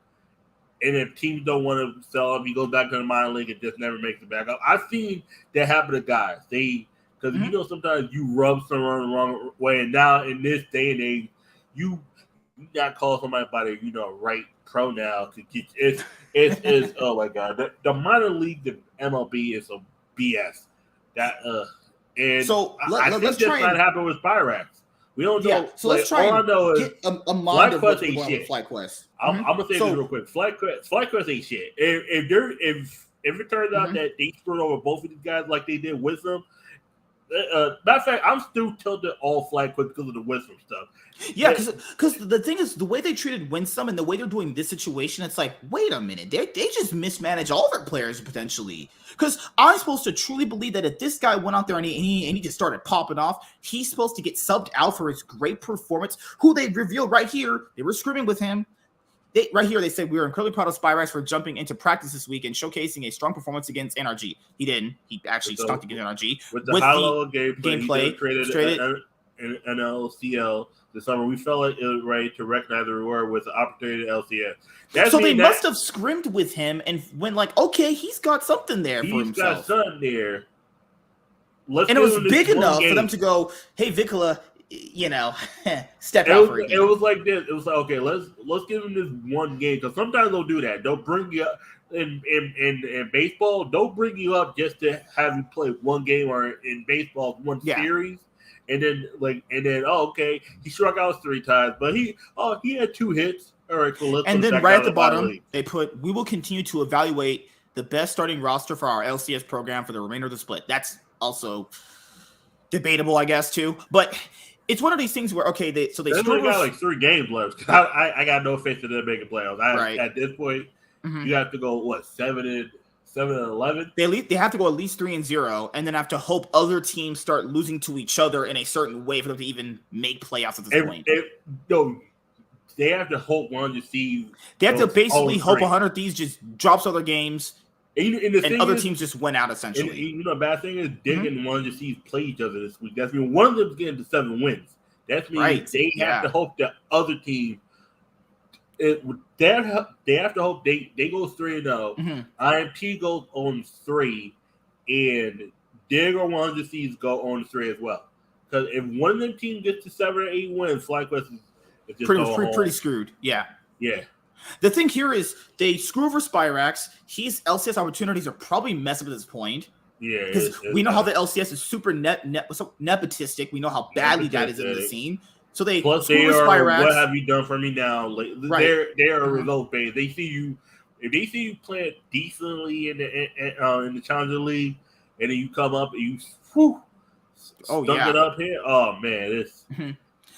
And if teams don't want to sell him, he goes back to the minor league and just never makes it back up. I've seen that happen to guys. Because sometimes you rub someone the wrong way, and now in this day and age, you not call somebody by the right pronoun to get it's oh my god, the minor league, the MLB is a BS. And so I think that's not happen with Spyrax. We don't know. Yeah, so let's try and get a mind of what's going on with FlyQuest. I'm gonna say this real quick. FlyQuest ain't shit. If it turns out that they screwed over both of these guys like they did Wisdom, matter of fact, I'm still tilted all FlyQuest because of the Wisdom stuff. Yeah, because the thing is, the way they treated Winsome and the way they're doing this situation, it's like, wait a minute, they just mismanage all their players potentially. Because I'm supposed to truly believe that if this guy went out there and he just started popping off, he's supposed to get subbed out for his great performance. Who they revealed right here, they were screaming with him. They said, we were incredibly proud of Spyrax for jumping into practice this week and showcasing a strong performance against NRG. He didn't. He actually stunk against NRG. With the high-level gameplay, he created an LCL this summer. We felt like it was right to recognize the reward with the opportunity to LCS. So they must have scrimmed with him and went like, okay, he's got something there for himself. He's got something there. And it was big enough for them to go, hey, Vikla, step out for it. It was like this. It was like, okay, let's give him this one game. Because sometimes they'll do that. They'll bring you up in baseball. They'll bring you up just to have you play one game, or in baseball, one series. And then okay, he struck out 3 times, but he had 2 hits. All right, cool. Let's And put it then back right out at the of the bye bottom, league. they put, we will continue to evaluate the best starting roster for our LCS program for the remainder of the split. That's also debatable, I guess, too. But it's one of these things where, okay, they They only got like 3 games left. I got no faith in them making playoffs. Right. At this point, you have to go, what, 7-11? They have to go at least 3-0, and then have to hope other teams start losing to each other in a certain way for them to even make playoffs at this point. They have to hope one to see. They have to basically hope 100 Thieves just drops other games, and other teams just win out, essentially. You know, the bad thing is Dig and one to see play each other this week. That's mean one of them's getting to 7 wins. That means they have to hope the other team. They have to hope they go 3-0. IMT goes on 3, and Dig or one of the Thieves go on 3 as well. Because if one of them teams gets to 7 or 8 wins, FlyQuest is just pretty screwed. Yeah. Yeah. The thing here is they screw over Spyrax. His LCS opportunities are probably messed up at this point. Yeah. Because we know how the LCS is super nepotistic. We know how badly that is in the scene. So they screw over Spyrax. What have you done for me now? They are result based. They see you if they see you playing decently in the Challenger League, and then you come up and you stunk it up here. Oh man, it's.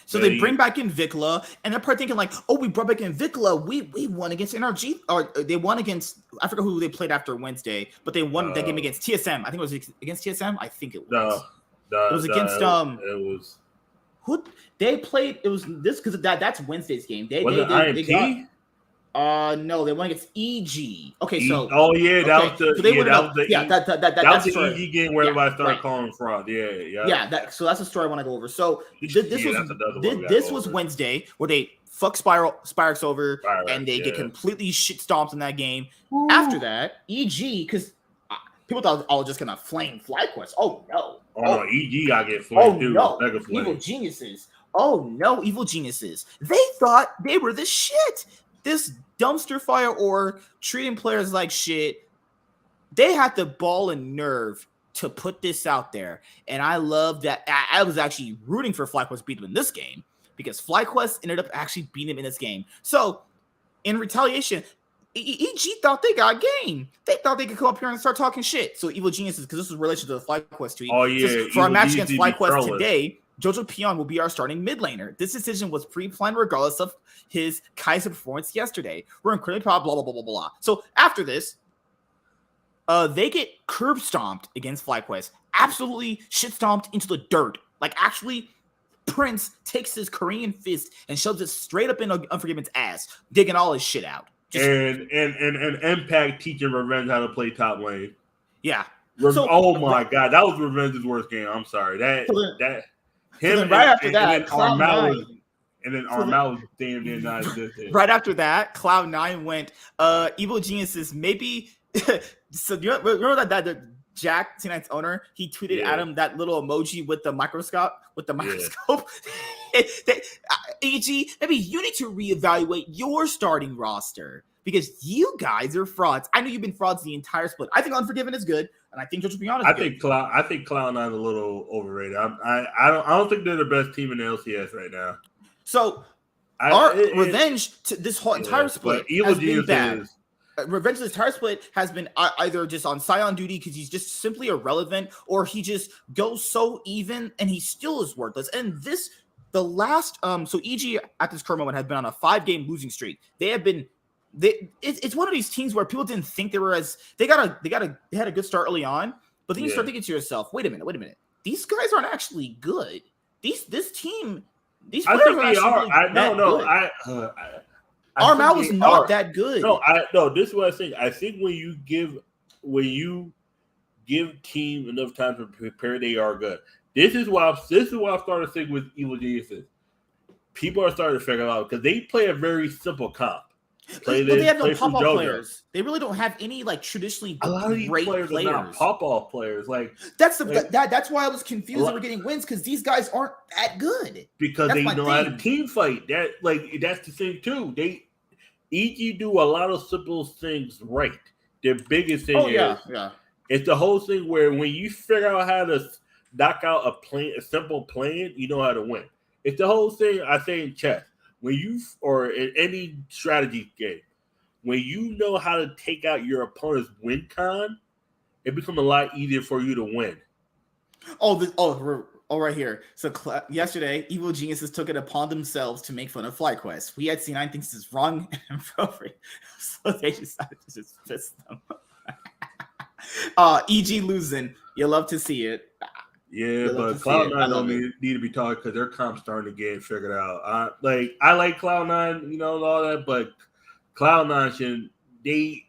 So they bring back in Vikla, and they're probably thinking like, "Oh, we brought back in Vikla. We won against NRG, or they won against I forgot who they played after Wednesday, but they won that game against TSM. I think it was against TSM. I think it was. It was against It was who they played. It was this because that's Wednesday's game. They IMT? No, they won against EG. Okay, so that was the that's the EG game where everybody started calling fraud. So that's the story I want to go over. So this was Wednesday where they fuck Spyrax over and they get completely shit stomped in that game. Woo. After that, EG, because people thought I was just gonna flame FlyQuest. Oh no! No, EG gotta get flamed too. No, evil geniuses. Oh no, evil geniuses. They thought they were the shit. This dumpster fire or treating players like shit, they had the ball and nerve to put this out there. And I love that. I was actually rooting for FlyQuest to beat them in this game because FlyQuest ended up actually beating them in this game. So in retaliation, EG thought they got game. They thought they could come up here and start talking shit. So evil geniuses, because this was relation to the FlyQuest tweet. Oh yeah. For our match against FlyQuest today, Jojo Pion will be our starting mid laner. This decision was pre-planned regardless of his Kaiser performance yesterday. We're incredibly proud, blah, blah, blah, blah, blah. So after this, they get curb stomped against FlyQuest. Absolutely shit stomped into the dirt. Like actually, Prince takes his Korean fist and shoves it straight up in Unforgiven's ass, digging all his shit out. And Impact teaching Revenge how to play top lane. Yeah. Oh my god, that was Revenge's worst game. I'm sorry. Right after that, Armel was damn near not existent. Right after that, Cloud9 went evil geniuses. Maybe so. You remember that the Jack T9's owner? He tweeted at him that little emoji with the microscope. EG, maybe you need to reevaluate your starting roster because you guys are frauds. I know you've been frauds the entire split. I think Unforgiven is good, and I think Jojo Pion is good. I think Cloud9 is a little overrated. I don't think they're the best team in the LCS right now. So Revenge to this whole entire split has been bad. Revenge this entire split has been either just on Scion duty because he's just simply irrelevant, or he just goes so even and he still is worthless. And the last so EG at this current moment had been on a 5-game losing streak. They have been it's one of these teams where people didn't think they were as they had a good start early on, but then you start thinking to yourself, wait a minute, these guys aren't actually good. These players are actually Armel was not that good. No, this is what I think. I think when you give team enough time to prepare, they are good. This is why I'm starting to think with evil geniuses. People are starting to figure it out because they play a very simple comp. They have no pop-off players. They really don't have any like traditionally a lot of these great players are not pop-off players. Like that's why I was confused that we're getting wins because these guys aren't that good. Because they know how to team fight. That's the thing too. EG do a lot of simple things right. Their biggest thing it's the whole thing where when you figure out how to knock out a simple plan, you know how to win. It's the whole thing I say in chess. when you or in any strategy game, when you know how to take out your opponent's win con, it becomes a lot easier for you to win. Right here. So yesterday, evil geniuses took it upon themselves to make fun of FlyQuest. We at C9 thinks it's wrong and appropriate, so they decided to just piss them. EG losing, you love to see it. Yeah, but Cloud9 don't need to be talked because their comp's starting to get figured out. I like Cloud9, and all that, but Cloud9 should they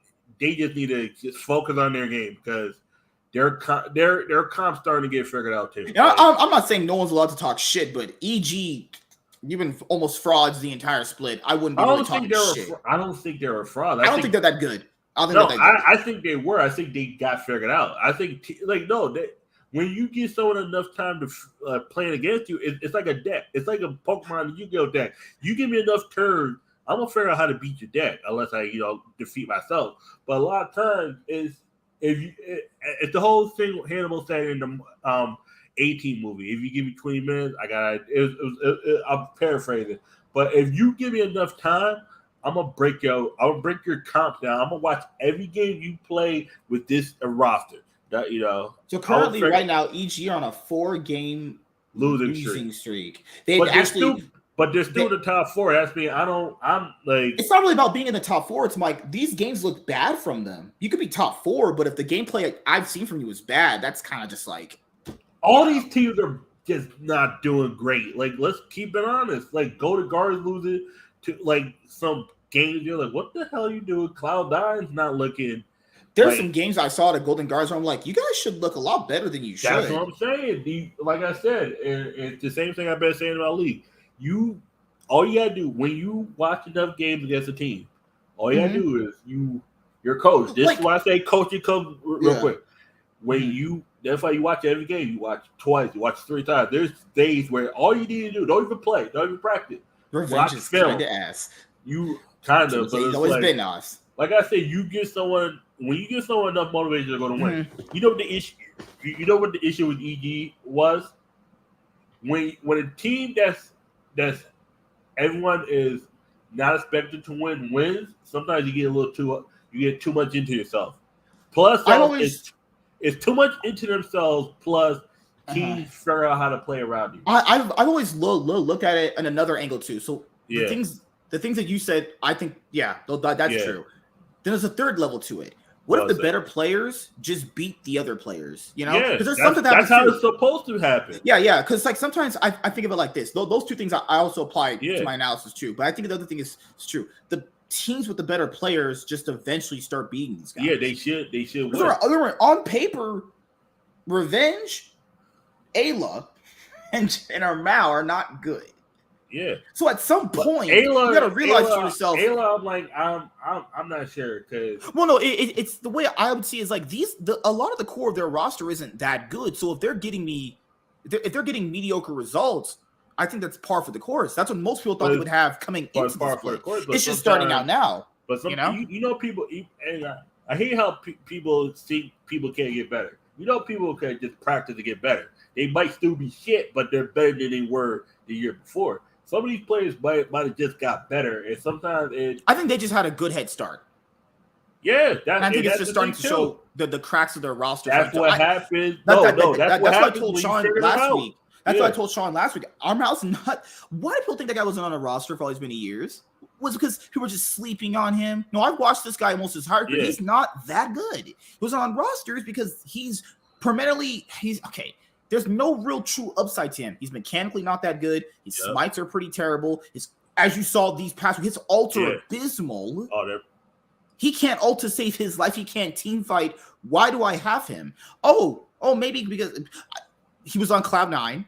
just need to just focus on their game because their comp's starting to get figured out too. I'm not saying no one's allowed to talk shit, but EG, you've been almost frauds the entire split. I wouldn't be really talking shit. I don't think they're a fraud. I don't think they're that good. I think they were. I think they got figured out. I think when you give someone enough time to play against you, it's like a deck. It's like a Pokemon Yu-Gi-Oh deck. You give me enough turns, I'm gonna figure out how to beat your deck, unless I defeat myself. But a lot of times it's the whole thing Hannibal said in the 18 movie. If you give me 20 minutes, I got it. I'm paraphrasing, but if you give me enough time, I'm gonna break your comp down. I'm gonna watch every game you play with this roster. So currently, right now, EG are on a 4-game losing streak. But they're still in the top 4. That's me. It's not really about being in the top 4. It's like these games look bad from them. You could be top 4, but if the gameplay I've seen from you is bad, that's kind of just like all these teams are just not doing great. Like, let's keep it honest. Like, Golden Guard is losing to some games. You're like, what the hell are you doing? Cloud9's not looking. There's some games I saw at Golden Guards where I'm like, you guys should look a lot better than you should. That's what I'm saying. Like I said, it's the same thing I've been saying about League. All you gotta do when you watch enough games against a team, all you gotta do is your coach. This is why I say coaching comes real quick. That's why you watch every game. You watch twice, you watch 3 times. There's days where all you need to do, don't even play, don't even practice. Revenge is kind of ass. You kind of, but it's always been us. Like I said, when you give someone enough motivation, they're going to win. You know what the issue? You know what the issue with EG was? When a team that's everyone is not expected to wins. Sometimes you get too much into yourself. Plus, it's too much into themselves. Plus, teams figure out how to play around you. I've always looked at it in another angle too. So the things that you said, I think, that's true. Then there's a third level to it. What if the better players just beat the other players? Yeah, that's how it's supposed to happen. Yeah. Because sometimes I think of it like this. Those two things I also apply to my analysis too. But I think the other thing is true. The teams with the better players just eventually start beating these guys. Yeah, they should. On paper, Revenge, Ayla, and Armao are not good. Yeah. So at some point, you gotta realize to yourself. Ayla, I'm not sure because. Well, no, it's the way I would see it is like a lot of the core of their roster isn't that good. So if they're getting mediocre results, I think that's par for the course. That's what most people thought they would have coming into the split. It's just starting out now. But people. I hate how people think people can't get better. People can just practice to get better. They might still be shit, but they're better than they were the year before. Some of these players might have just got better, and sometimes I think they just had a good head start. Yeah, I think it's just starting to show the cracks of their roster. That's what happened. That's what I told Sean last week. That's what I told Sean last week. Armau's not. Why do people think that guy wasn't on a roster for all these many years? Was it because people were just sleeping on him? No, I've watched this guy almost his heart, but he's not that good. He was on rosters because he's okay. There's no real true upside to him. He's mechanically not that good. His smites are pretty terrible. As you saw these past weeks, his ult are abysmal. He can't ult to save his life. He can't team fight. Why do I have him? Oh, maybe because he was on Cloud9.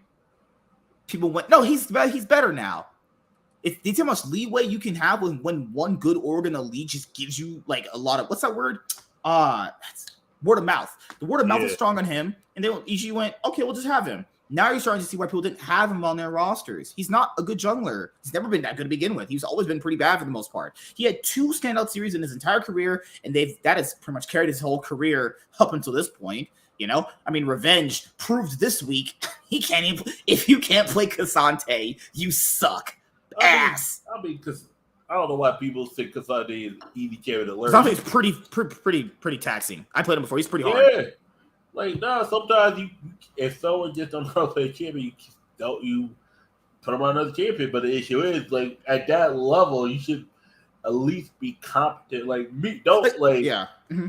People went, no, he's better now. It's how much leeway you can have when one good org in the league just gives you like a lot of, what's that word? That's word of mouth. The word of mouth was strong on him, and then EG went, okay, we'll just have him. Now you're starting to see why people didn't have him on their rosters. He's not a good jungler. He's never been that good to begin with. He's always been pretty bad for the most part. He had 2 standout series in his entire career, and that has pretty much carried his whole career up until this point. Revenge proved this week he can't even. If you can't play Cassante, you suck. ass. I mean, because I don't know why people think Kasadi is easy champion to learn. Something's pretty taxing. I played him before. He's pretty hard. Yeah. Like, sometimes if someone gets on the champion, you put him on another champion. But the issue is, like, at that level, you should at least be competent. Like,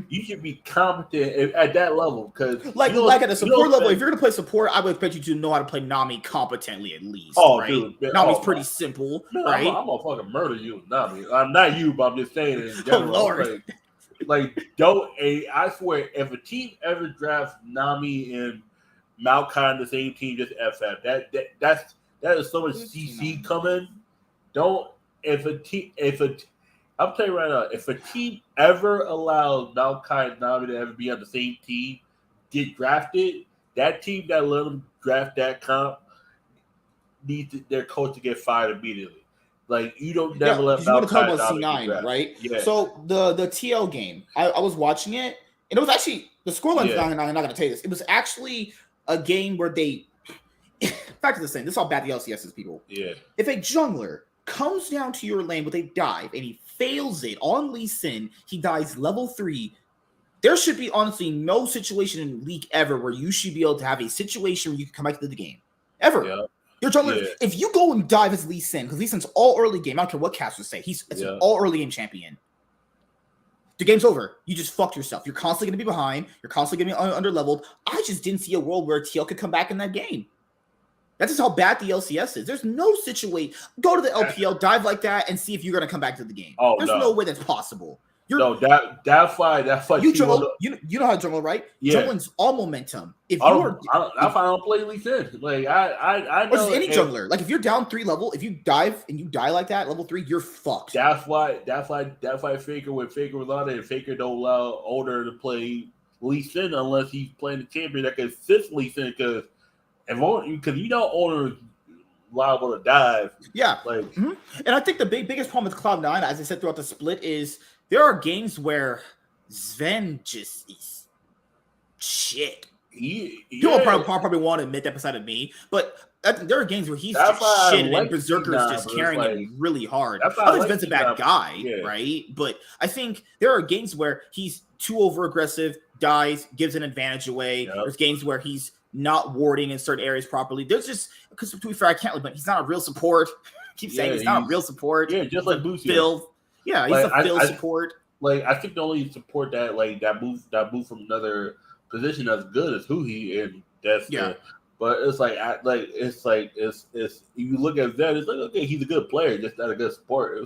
you should be competent at that level. Because like at a support level, if you're going to play support, I would expect you to know how to play Nami competently at least. Oh, right? dude. Nami's pretty simple, man, right? I'm going to fucking murder you, Nami. I'm not you, but I'm just saying it in general. Oh, Lord. I swear, if a team ever drafts Nami and Maokai in the same team, just FF. That is so much CC coming. I'm telling you right now, if a team ever allows Maokai and Nami to ever be on the same team, get drafted, that team that let them draft that comp needs their coach to get fired immediately. Like, you don't never let you want to talk about Nami C9, right? Yeah. So the TL game, I was watching it, and it was actually the scoreline. I'm not going to tell you this. It was actually a game where they. Back to the thing. This is how bad the LCS is, people. Yeah. If a jungler comes down to your lane with a dive and he fails it on Lee Sin, he dies level 3. There should be honestly no situation in League ever where you should be able to have a situation where you can come back to the game. Ever. Yeah. Your jungler, if you go and dive as Lee Sin, because Lee Sin's all early game, I don't care what casters say, he's an all early game champion. The game's over. You just fucked yourself. You're constantly going to be behind. You're constantly going to be under leveled. I just didn't see a world where TL could come back in that game. That's just how bad the LCS is. There's no situation. Go to the LPL, dive like that, and see if you're going to come back to the game. There's no way that's possible. That fight. You jungle. You know how to jungle, right? Yeah. Jungling's all momentum. If I you're, don't play Lee Sin. Like I know. Or just any jungler. Like if you're down 3 level, if you dive and you die like that, level 3, you're fucked. That's why Faker was on it. Faker don't allow Older to play Lee Sin unless he's playing the champion that can assist Lee Sin because Older is liable to dive. Yeah. And I think the biggest problem with Cloud9, as I said throughout the split, is there are games where Sven just is shit. People probably want to admit that beside of me, but there are games where he's just shit and Berserker's just carrying him really hard. I think Sven's a bad guy, right? But I think there are games where he's too over-aggressive, dies, gives an advantage away. There's games where he's not warding in certain areas properly. There's just, because to be fair, I can't, but he's not a real support. Keep saying he's not a real support. Yeah, just like Lucio. Phil. Yeah, he's a Phil support. Like I think the only support that move from another position that's good is Huhi, and that's but it's you look at that, it's like okay, he's a good player, just not a good support.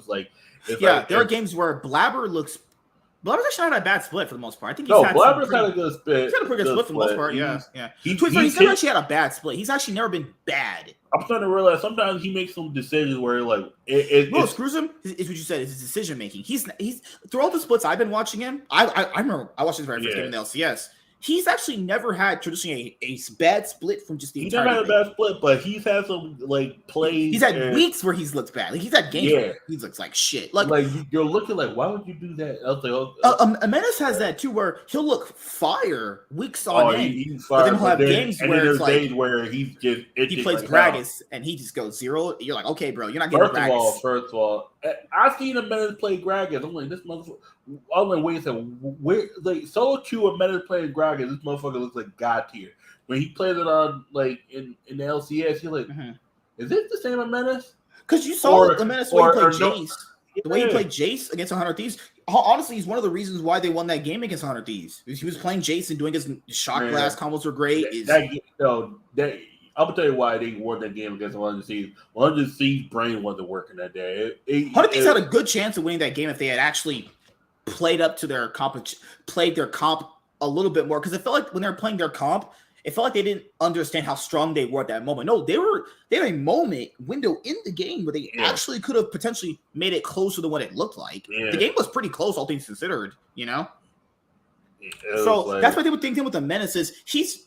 There are games where Blabber's actually not a bad split for the most part. I think Blabber's had a good split. He's had a pretty good split for the most part. He's never actually had a bad split. He's actually never been bad. I'm starting to realize sometimes he makes some decisions where it screws him. Is what you said. Is his decision making. He's through all the splits I've been watching him. I remember I watched his very first game in the LCS. He's actually never had traditionally a bad split from just the entire. He's never had a bad split, but he's had some plays. He's had weeks where he's looked bad. Like he's had games where he looks like shit. Like you're looking like, why would you do that? I was like, Menace has that too, where he'll look fire weeks on end, but then he'll have games where it's like days where he plays Gragas and he just goes 0. You're like, okay, bro, you're not getting Gragas. First of all, I've seen a Menace play Gragas. I'm like, this motherfucker. I'm like, wait a second. Where solo queue a Menace playing Gragas? This motherfucker looks like God tier. When he plays it on in the LCS, you're like, is this the same Menace? Because you saw the Menace when he played Jace. The way he played Jace against 100 Thieves, honestly, he's one of the reasons why they won that game against 100 Thieves. He was playing Jace and doing his shot glass combos were great. I'll tell you why they won that game against 100 Thieves. 100 Thieves' brain wasn't working that day. 100 Thieves had a good chance of winning that game if they had actually played up to their comp, played their comp a little bit more. Because it felt like when they were playing their comp, it felt like they didn't understand how strong they were at that moment. No, they had a window in the game where they actually could have potentially made it closer than what it looked like. The game was pretty close, all things considered, So that's why they would think with the Menace is he's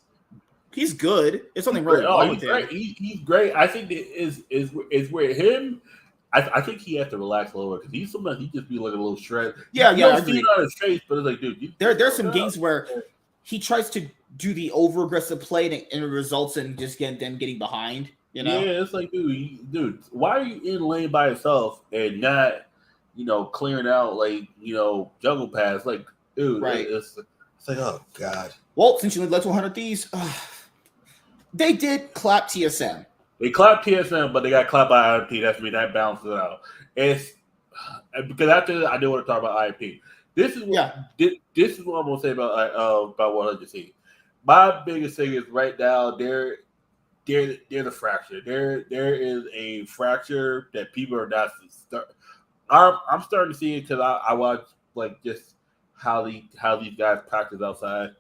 good. There's something really wrong with him. He's great. I think is where him. I think he has to relax a little bit because sometimes he just be like a little shred. You don't see it on his face, but it's like, dude. There's some games where he tries to do the over aggressive play and it results in just them getting behind. You Yeah, know? it's like, dude, why are you in lane by yourself and not, clearing out like, jungle paths? Like, dude, Right. it's like, oh god. Well, since you led to 100 Thieves, they did clap TSM. They clapped TSM, but they got clapped by IP. That's me. That balances it out. It's because after this, I do want to talk about IP. This is what this is what I'm gonna say about 100C. My biggest thing is right now they're the fracture. There is a fracture that people are not. I'm starting to see it because I watch like just how these guys practice outside.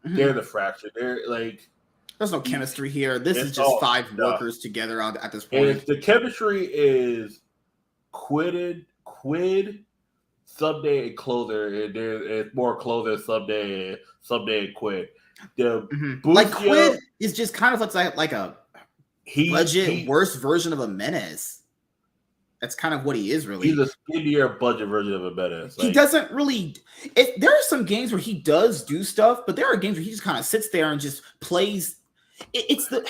Mm-hmm. They're the fracture. They're like. There's no chemistry here. This is just five workers together at this point. The chemistry is Quid, Someday, and Closer. And there's more Closer, Someday, and Quid. Like Quid is just kind of like a budget worse version of a Menace. That's kind of what he is, really. He's a skinnier budget version of a Menace. He doesn't really. There are some games where he does do stuff, but there are games where he just kind of sits there and just plays. It's the.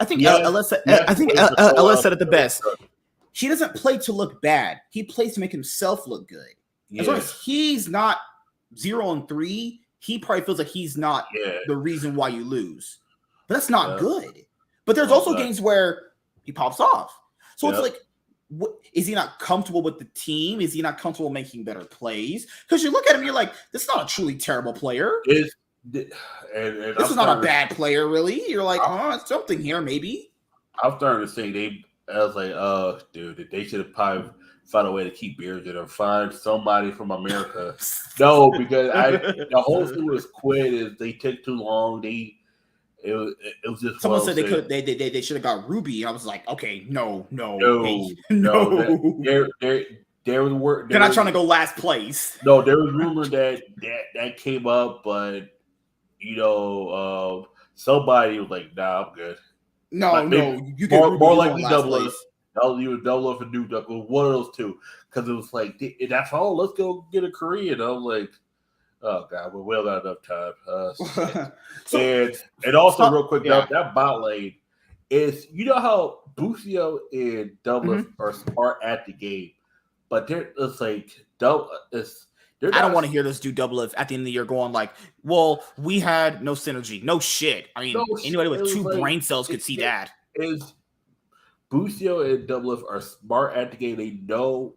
I think LS said it the best. He doesn't play to look bad. He plays to make himself look good. As long as he's not 0-3, he probably feels like he's not the reason why you lose. But that's not good. But there's also games where he pops off. So it's like, is he not comfortable with the team? Is he not comfortable making better plays? Because you look at him, you're like, this is not a truly terrible player. This is not a bad player, really. You're like, it's something here, maybe. I'm starting to think I was like, dude, they should have probably found a way to keep Bearded or find somebody from America. No, because the whole thing was Quid is they took too long. It was just someone said they should have got Ruby. I was like, okay, no. They're not trying to go last place. No, there was rumor that came up, but somebody was like, nah, I'm good. You get more likely double up. You would double up for New Duck. One of those two, because it was like that's all. Let's go get a Korean. I'm like, oh god, we don't got enough time. And also real quick, that bot lane is how Busio and Double are smart at the game, but it's like I don't want to hear this dude Double at the end of the year going like, well, we had no synergy. No shit. I mean, anybody with two brain cells could see that. Busio and Double are smart at the game. They know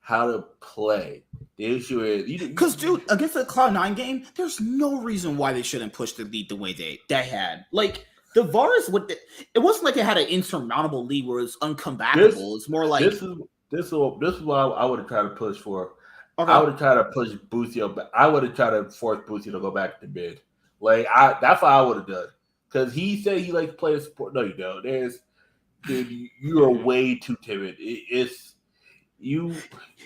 how to play. The issue is because, dude, against the Cloud9 game, there's no reason why they shouldn't push the lead the way they had. Like the Varus, it wasn't like they had an insurmountable lead where it's uncombatable. It's more like this is what I would have tried to push for. Okay. I would have tried to push Busio, but I would have tried to force Busio to go back to mid. Like that's what I would have done. Because he said he likes playing support. No, you don't. Dude, you are way too timid. It's you.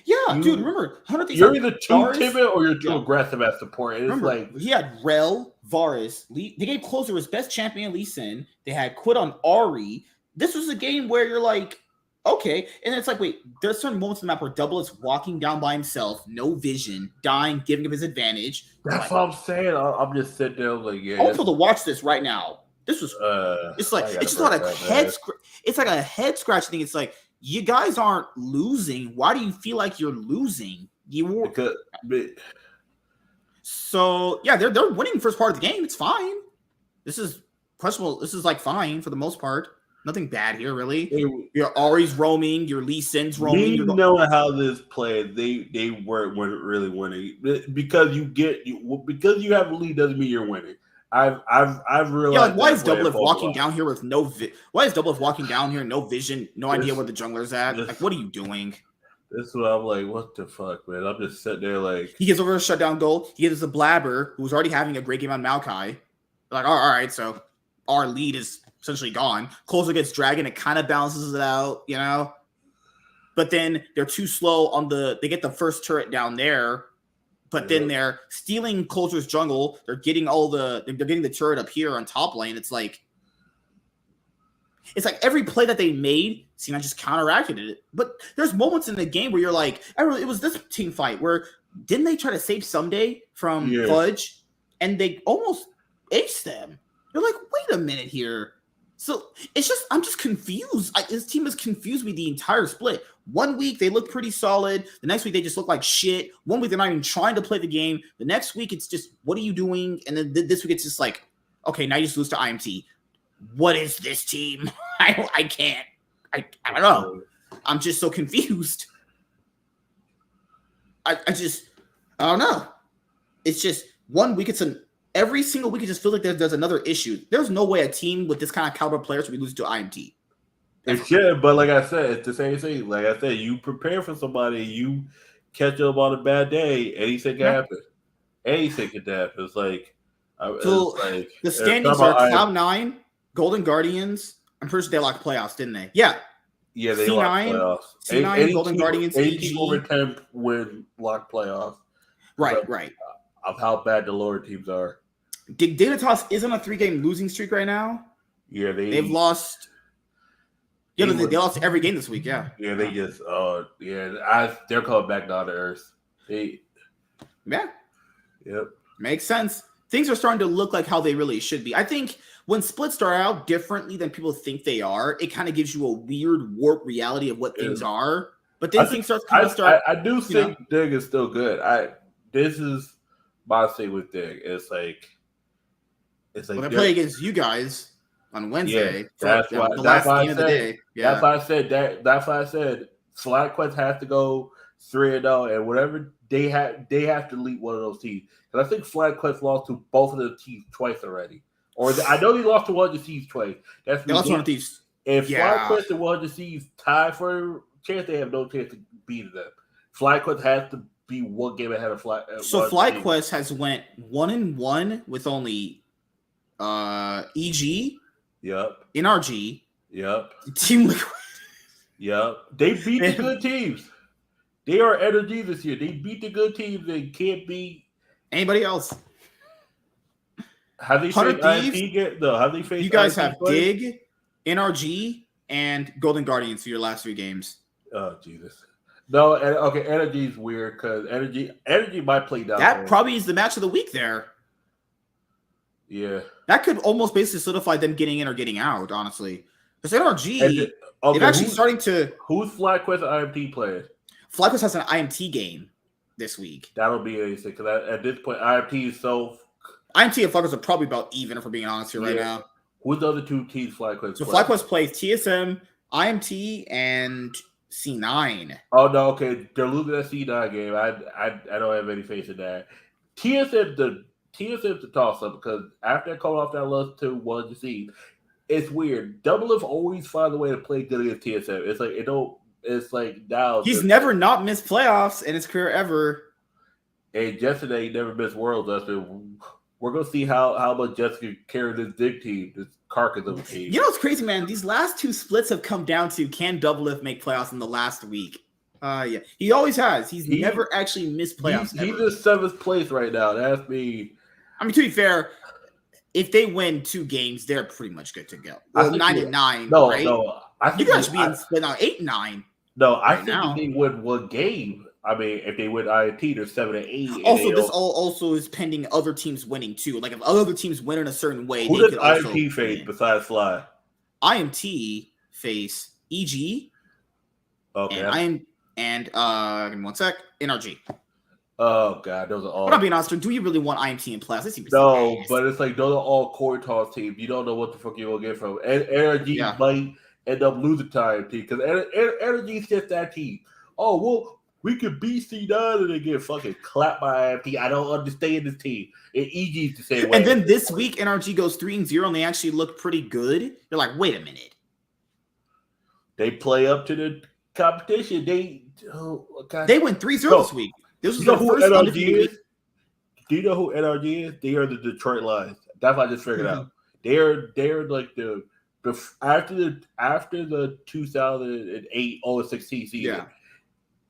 Yeah, dude. Remember, you're either too timid or you're too aggressive at support. And remember, it's like he had Rel, Varus. They gave Closer his best champion, Lee Sin. They had Quid on Ari. This was a game where you're like, okay, and it's like, wait, there's certain moments in the map where Double is walking down by himself, no vision, dying, giving him his advantage. That's what I'm saying. I'm just sitting there like, I want people to watch this right now. This was it's just not a head it's like a head scratch thing. It's like, you guys aren't losing. Why do you feel like you're losing? So yeah, they're winning the first part of the game. It's fine. This is questionable. This is like fine for the most part. Nothing bad here, really. Your Ari's roaming, your Lee Sin's roaming. You know how this played. They weren't really winning because because you have a lead doesn't mean you're winning. I've realized. Yeah, like why is Double walking down here with no? Why is Double walking down here, no vision, no idea where the jungler's at? Like, what are you doing? This is what I'm like. What the fuck, man? I'm just sitting there like. He gets over a shutdown goal. He gets a Blabber who's already having a great game on Maokai. Like, all right, so our lead is essentially gone. Closer gets Dragon. It kind of balances it out, But then they're too slow on they get the first turret down there, but then they're stealing Closer's jungle. They're getting they're getting the turret up here on top lane. It's like every play that they made, Cena just counteracted it. But there's moments in the game where you're like, it was this team fight where didn't they try to save Someday from Fudge, and they almost aced them. You're like, wait a minute here. So I'm just confused. This team has confused me the entire split. 1 week they look pretty solid. The next week they just look like shit. 1 week they're not even trying to play the game. The next week it's just, what are you doing? And then this week it's just like, okay, now you just lose to IMT. What is this team? I can't. I don't know. I'm just so confused. I don't know. It's just 1 week. Every single week it just feels like there's another issue. There's no way a team with this kind of caliber players should be losing to IMT. It should, but like I said, it's the same thing. Like I said, you prepare for somebody, you catch up on a bad day, anything can happen. Anything can happen. It's like the standings are Cloud9, Golden Guardians. I'm pretty sure they locked playoffs, didn't they? Yeah. Yeah, they locked playoffs. C9, Golden Guardians, any team over 10 win lock playoffs. Right. Of how bad the lower teams are. Dignitas is on a 3-game losing streak right now. Yeah, they've lost. Yeah, they lost every game this week. Yeah. Yeah, they just they're coming back down to earth. Yep. Makes sense. Things are starting to look like how they really should be. I think when splits start out differently than people think they are, it kind of gives you a weird warped reality of what things are. But then things start. I do think Dig is still good. This is my thing with Dig. It's like when I play against you guys on Wednesday. Yeah, that's why I said that. That's why I said FlyQuest has to go 3-0, and whatever they have to lead one of those teams. Because I think FlyQuest lost to both of the teams twice already. Or I know they lost to one of the teams twice. They lost one of these. If FlyQuest and one of the teams tie for a chance, they have no chance to beat them. FlyQuest has to be one game ahead of Fly. So FlyQuest has went 1-1 with only EG. Yep. NRG. Yep. Team Liquid. Yep. They beat the good teams. They are NRG this year. They beat the good teams. They can't beat anybody else. Have they faced IMT? No. Have they faced? You guys have Dig, NRG, and Golden Guardians for your last 3 games. Oh Jesus. No. Okay. NRG is weird because NRG might play down. That probably is the match of the week there. Yeah. That could almost basically solidify them getting in or getting out, honestly. Because NRG, they're actually starting to... Who's FlyQuest IMT playing? FlyQuest has an IMT game this week. That'll be anything, because at this point, IMT is so... IMT and FlyQuest are probably about even, if we're being honest here right now. Who's the other 2 teams FlyQuest So FlyQuest plays TSM, IMT, and C9. Oh, no, okay. They're losing that C9 game. I don't have any faith in that. TSM's the toss-up, because after coming off that loss to one of the seeds, it's weird. Double F always find a way to play good against TSM. It's like, it's like now. He's never not missed playoffs in his career ever. And yesterday, he never missed Worlds. We're going to see how much Jessica carry this Dig team, this carcass of a team. You know what's crazy, man? These last 2 splits have come down to, can Double F make playoffs in the last week? Yeah. He always has. He's never actually missed playoffs. He's in 7th place right now. That's me. I mean, to be fair, if they win 2 games, they're pretty much good to go. Well, 9-9. No, right? no. I think you guys should be in split now 8-9. No, I think if they win 1 game, I mean, if they win INT, they're 7-8. Also, this also is pending other teams winning too. Like if other teams win in a certain way, who does IMT face besides Fly? IMT face EG. Okay. And give me 1 sec. NRG. Oh God, those are all. But I'm being honest, do you really want IMT in playoffs? No, but it's like those are all core toss teams. You don't know what the fuck you're gonna get from. And NRG might end up losing to IMT because NRG is just that team. Oh well. We could beat C9 and they get fucking clapped by IMT. I don't understand this team. And EG's the same way. And then this week, NRG goes 3-0 and they actually look pretty good. You're like, wait a minute. They play up to the competition. They went 3-0 this week. This was their first NRG is? Do you know who NRG is? They are the Detroit Lions. That's what I just figured out. They're like after the 2008 16 season. Yeah.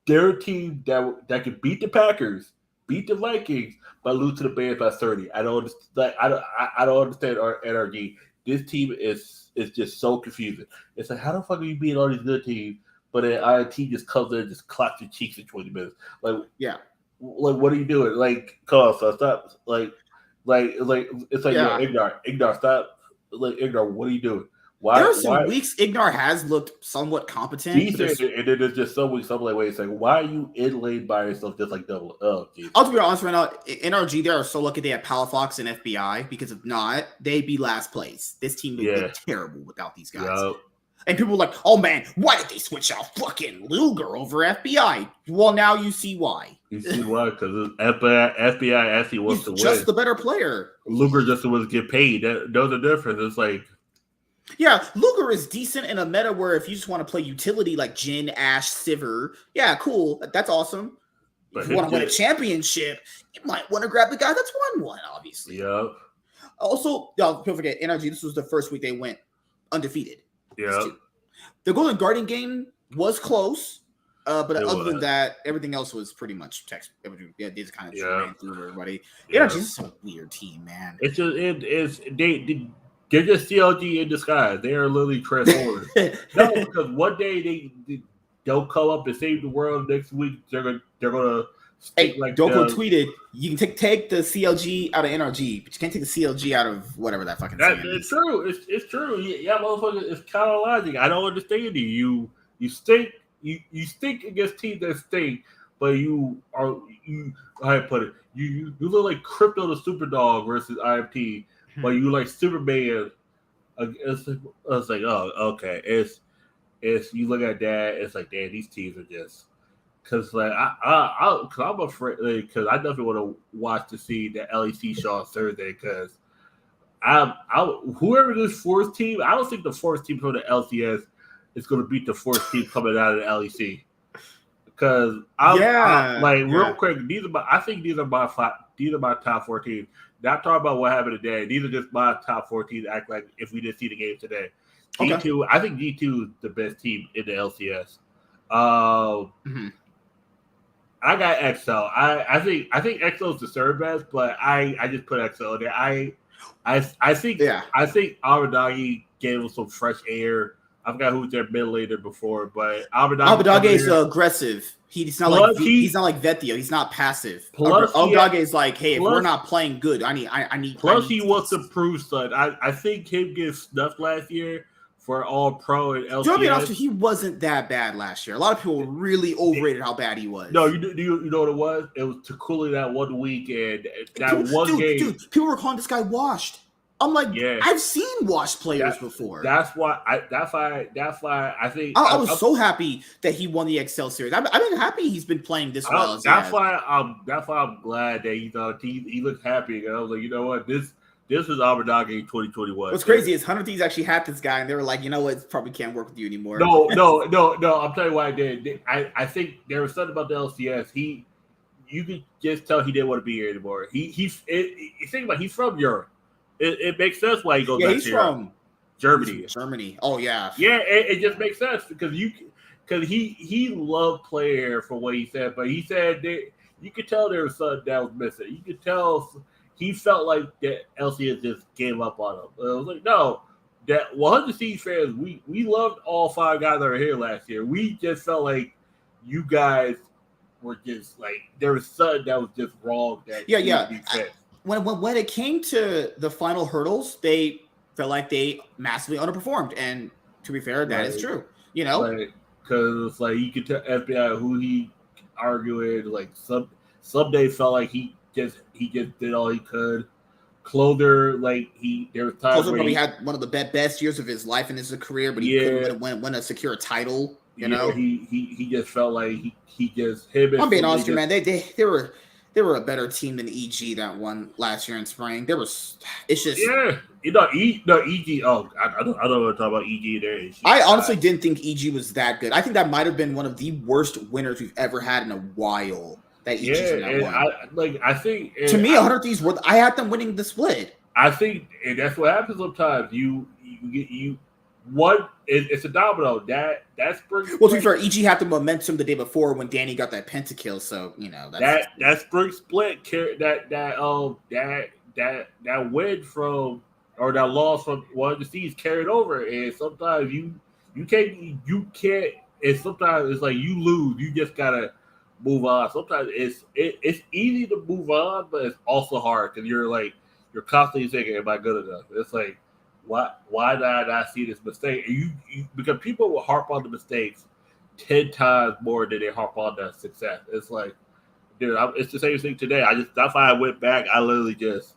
They're a team that could beat the Packers, beat the Vikings, but lose to the Bears by 30. I don't understand our NRG. This team is just so confusing. It's like, how the fuck are you beating all these good teams, but then INT just comes in and just claps your cheeks in 20 minutes? Like, yeah, like what are you doing? Like, come on, so stop. Like it's like Ignar, stop. Like Ignar, what are you doing? Why? There are some Why? weeks Ignar has looked somewhat competent. Decent, and then there's just some weeks, something like, wait, it's like, why are you in lane by yourself just like double? Oh, Jesus. I'll be honest right now, NRG, they are so lucky they have Palafox and FBI, because if not, they'd be last place. This team would look terrible without these guys. Yep. And people were like, oh man, why did they switch out fucking Luger over FBI? Well, now you see why. You see why? Because FBI actually wants to win. Just the better player. Luger just wants to get paid. Know the difference. It's like, yeah, Luger is decent in a meta where if you just want to play utility like Jin, Ashe, Sivir, yeah, cool. That's awesome. But if you want to win a championship, you might want to grab the guy that's won one, obviously. Yep. Also, don't forget, NRG, this was the first week they went undefeated. Yeah. The Golden Guardian game was close, but other than that, everything else was pretty much text. Yeah, they just kind of ran through everybody. NRG is a weird team, man. It's just they're just CLG in disguise. They are literally transformers. No, because one day they'll come up and save the world. Next week they're gonna. Hey, like Doko tweeted, you can take the CLG out of NRG, but you can't take the CLG out of whatever that fucking thing is. It's true. It's true. Yeah, motherfucker, it's kind of logic. I don't understand you. You stink against teams that stink, but how I put it, you look like Crypto the Superdog versus IFT, but you like Superman. It's like, oh, okay. It's you look at that, it's like, damn, these teams are just. Because like I'm afraid, because I definitely want to watch to see the LEC show on Thursday. Because whoever this fourth team, I don't think the fourth team from the LCS is going to beat the fourth team coming out of the LEC. Because real quick, I think these are my top 14. Not talking about what happened today. These are just my top 14. Act like if we didn't see the game today. G2, I think G2 is the best team in the LCS. I got XL. I think XL is the third best, but I just put XL there. I think Abadagi gave him some fresh air. I forgot who was their mid laner before, but Abadagi is aggressive. He's not like Vetio. He's not passive. Abadagi is like, hey, if we're not playing good, I need. Plus, he wants to prove something. I think him getting snuffed last year for all pro and LCS. To be honest, he wasn't that bad last year. A lot of people really overrated how bad he was. No, you know what it was? It was Takuli that 1 week and that game. Dude, people were calling this guy washed. I'm like, I've seen washed players before. That's why I think I was so happy that he won the Excel series. I've been happy he's been playing this well. That's why I'm glad that he looked happy. And I was like, you know what, this is Abadagi 2021. What's crazy is 100 Thieves actually had this guy, and they were like, you know what, probably can't work with you anymore. No. I'm telling you why I did. I think there was something about the LCS. You could just tell he didn't want to be here anymore. Think about it, he's from Europe. It makes sense why he goes back to Europe. From Germany. Germany. Oh yeah. Yeah, it just makes sense because he loved player for what he said, but he said that you could tell there was something that was missing. You could tell he felt like that LCS just gave up on him. I was like, no, that 100 Thieves fans, we loved all 5 guys that were here last year. We just felt like you guys were just like there was something that was just wrong. When it came to the final hurdles, they felt like they massively underperformed, and to be fair, that is true. You know, because like you could tell FBI who he argued like some day felt like he just did all he could. Clother, there was times Clother probably had one of the best years of his life in his career, but he couldn't win a secure title. You know, he just felt like he just him. I'm being honest, man. They were a better team than EG that won last year in spring. It's just EG. Oh, I don't want to talk about EG there. I honestly didn't think EG was that good. I think that might have been one of the worst winners we've ever had in a while. That EG I think to me, 100 Thieves I had them winning the split. I think, and that's what happens sometimes. It's a domino that springs. Well, to be fair, EG had the momentum the day before when Danny got that pentakill. So that spring split that win from or that loss from one of the Thieves carried over, and sometimes you can't. And sometimes it's like you lose. You just gotta move on. Sometimes it's easy to move on, but it's also hard because you're constantly thinking, am I good enough? It's like why did I not see this mistake? And you because people will harp on the mistakes 10 times more than they harp on the success. It's like, dude, it's the same thing today. That's why I went back. I just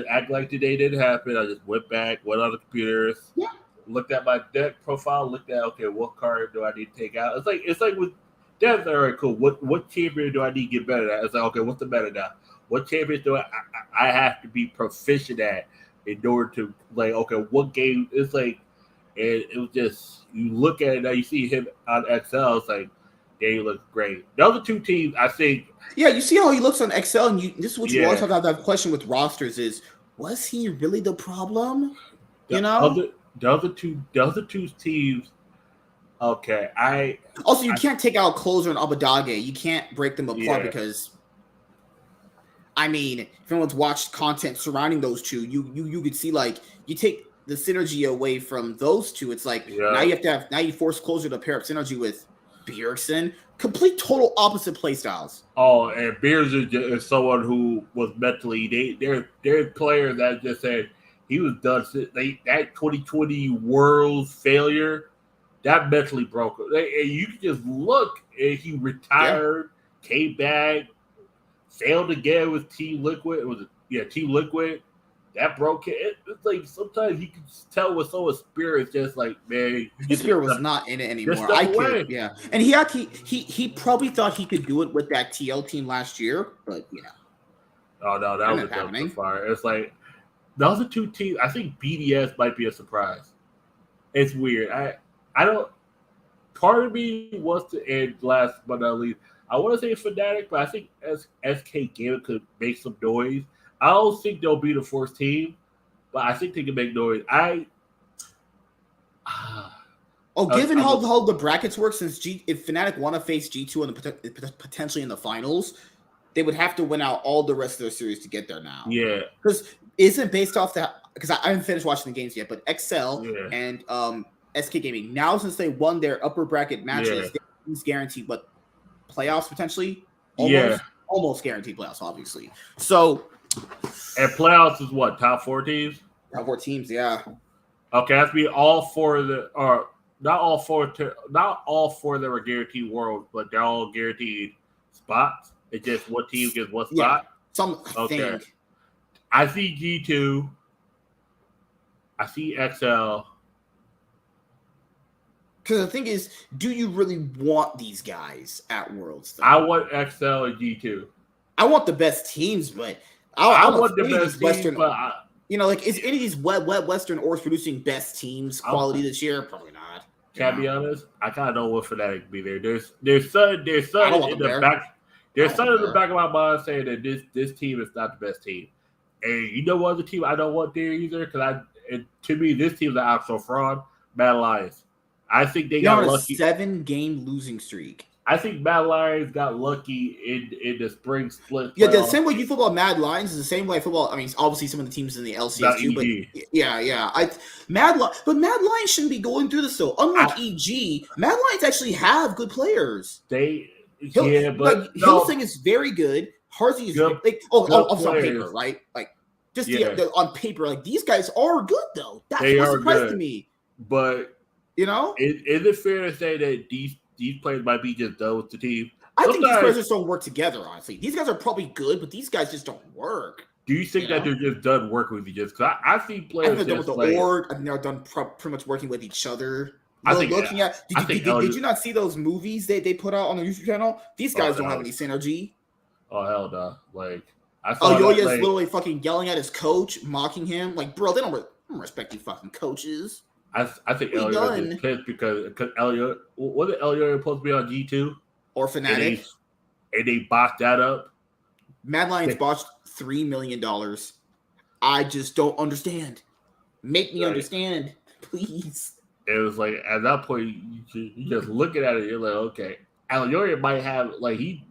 act like today didn't happen. I just went back, went on the computers, Yeah. looked at my deck profile, looked at okay, what card do I need to take out? It's like with that's all right, cool. What champion do I need to get better at? It's like okay, what's the meta now? What champions do I have to be proficient at in order to like okay, what game? It's like and it was just you look at it now, you see him on XL. It's like they look great. The other two teams, I think. Yeah, you see how he looks on Excel, and this is what you always Yeah, have that question with rosters: is was he really the problem? the You know. other the other two teams. Okay, Also, you can't take out Closer and Abadage. You can't break them apart yeah. because, I mean, if anyone's watched content surrounding those two, you could see like you take the synergy away from those two. It's like Yeah. now you force Closer to pair up synergy with Bjergsen. Complete total opposite play styles. Oh, and Beers is someone who was mentally they're players that just said he was done. That 2020 World's failure that mentally broke him. And you can just look, and he retired, came back, failed again with Team Liquid. Team Liquid. That broke it. It's like sometimes you can tell with someone's spirit, just like man, his spirit was not in it anymore. Yeah. And he probably thought he could do it with that TL team last year, but Oh no, that was a dumpster fire. It's like the other two teams. I think BDS might be a surprise. It's weird. I don't. Part of me wants to end last but not least. I want to say Fnatic, but I think SK Gaming could make some noise. I don't think they'll be the first team, but I think they can make noise. Given how the brackets work, since if Fnatic want to face G2 and potentially in the finals, they would have to win out all the rest of their series to get there now. Yeah, because isn't based off that because I haven't finished watching the games yet, but XL and SK Gaming now since they won their upper bracket matches, they're guaranteed playoffs potentially. Almost guaranteed playoffs, obviously. So. And playoffs is what, top 4 teams? Top 4 teams, yeah. Okay, that's be all 4 of the or not all 4 that were guaranteed worlds, but they're all guaranteed spots. It's just what team gets what spot. I think. I see G2. I see XL. Because the thing is, do you really want these guys at Worlds? Though? I want XL and G2. I want the best teams, but I want the best Western. Teams, but is any of these Western orgs producing best teams quality this year? Probably not. Can I be honest? I kind of don't want Fnatic to be there. There's something in the back. There's something in the back of my mind saying that this team is not the best team. And you know what other team I don't want there either? Because to me this team's an actual fraud. Mad Lions. I think they got lucky. 7-game losing streak. I think Mad Lions got lucky in the spring split. Yeah, the same way you feel about Mad Lions is the same way football. I mean, obviously some of the teams in the LCS too, but Mad Lions shouldn't be going through this though. Unlike EG, Mad Lions actually have good players. Hillsing is very good. Harzy is on paper, right? Like just on paper, like these guys are good though. That's what's surprised to me. But is it fair to say that these players might be just done with the team? I think these players just don't work together, honestly. These guys are probably good, but these guys just don't work. Do you think that they're just done working with each other? Because I see players. I think they're done with the org. I think they're done pretty much working with each other. Did you not see those movies they put out on the YouTube channel? These guys don't have any synergy. Oh, hell no. Like, Yoya's literally fucking yelling at his coach, mocking him. Like, bro, they don't respect you fucking coaches. I think Elliot is pissed because Elliot wasn't Elliot supposed to be on G2 or Fnatic, and they botched that up. Mad Lions botched $3 million. I just don't understand. Make me understand, please. It was like at that point you just looking at it, you're like, okay, Elliot might have like he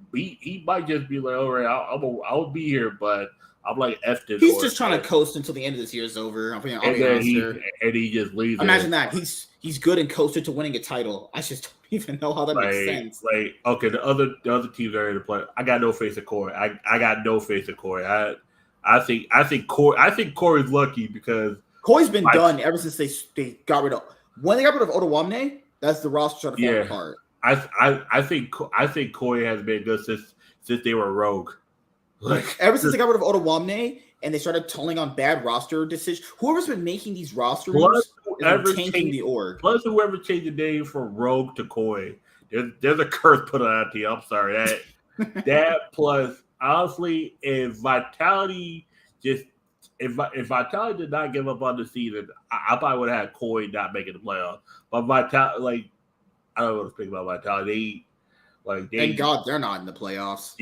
might just be like, all right, I'll be here, but I'm like F this. He's just trying to coast until the end of this year's over. And he just leaves. Imagine that he's good and coasted to winning a title. I just don't even know how that makes sense. Like, okay, the other teams are in the play. I got no faith in Corey. I got no faith in Corey. I think Corey's lucky because Koi's been done ever since they got rid of when they got rid of Otawamne. That's the roster started falling apart. I think Koi has been good since they were rogue. Like ever since they got rid of Otawamne and they started tolling on bad roster decisions. Whoever's been making these roster moves is tanking the org. Plus, whoever changed the name from Rogue to Koi, there's a curse put on that team. I'm sorry that plus honestly, if Vitality did not give up on the season, I probably would have had Koi not making the playoffs. But Vitality, I don't know what to think about Vitality. Thank God they're not in the playoffs.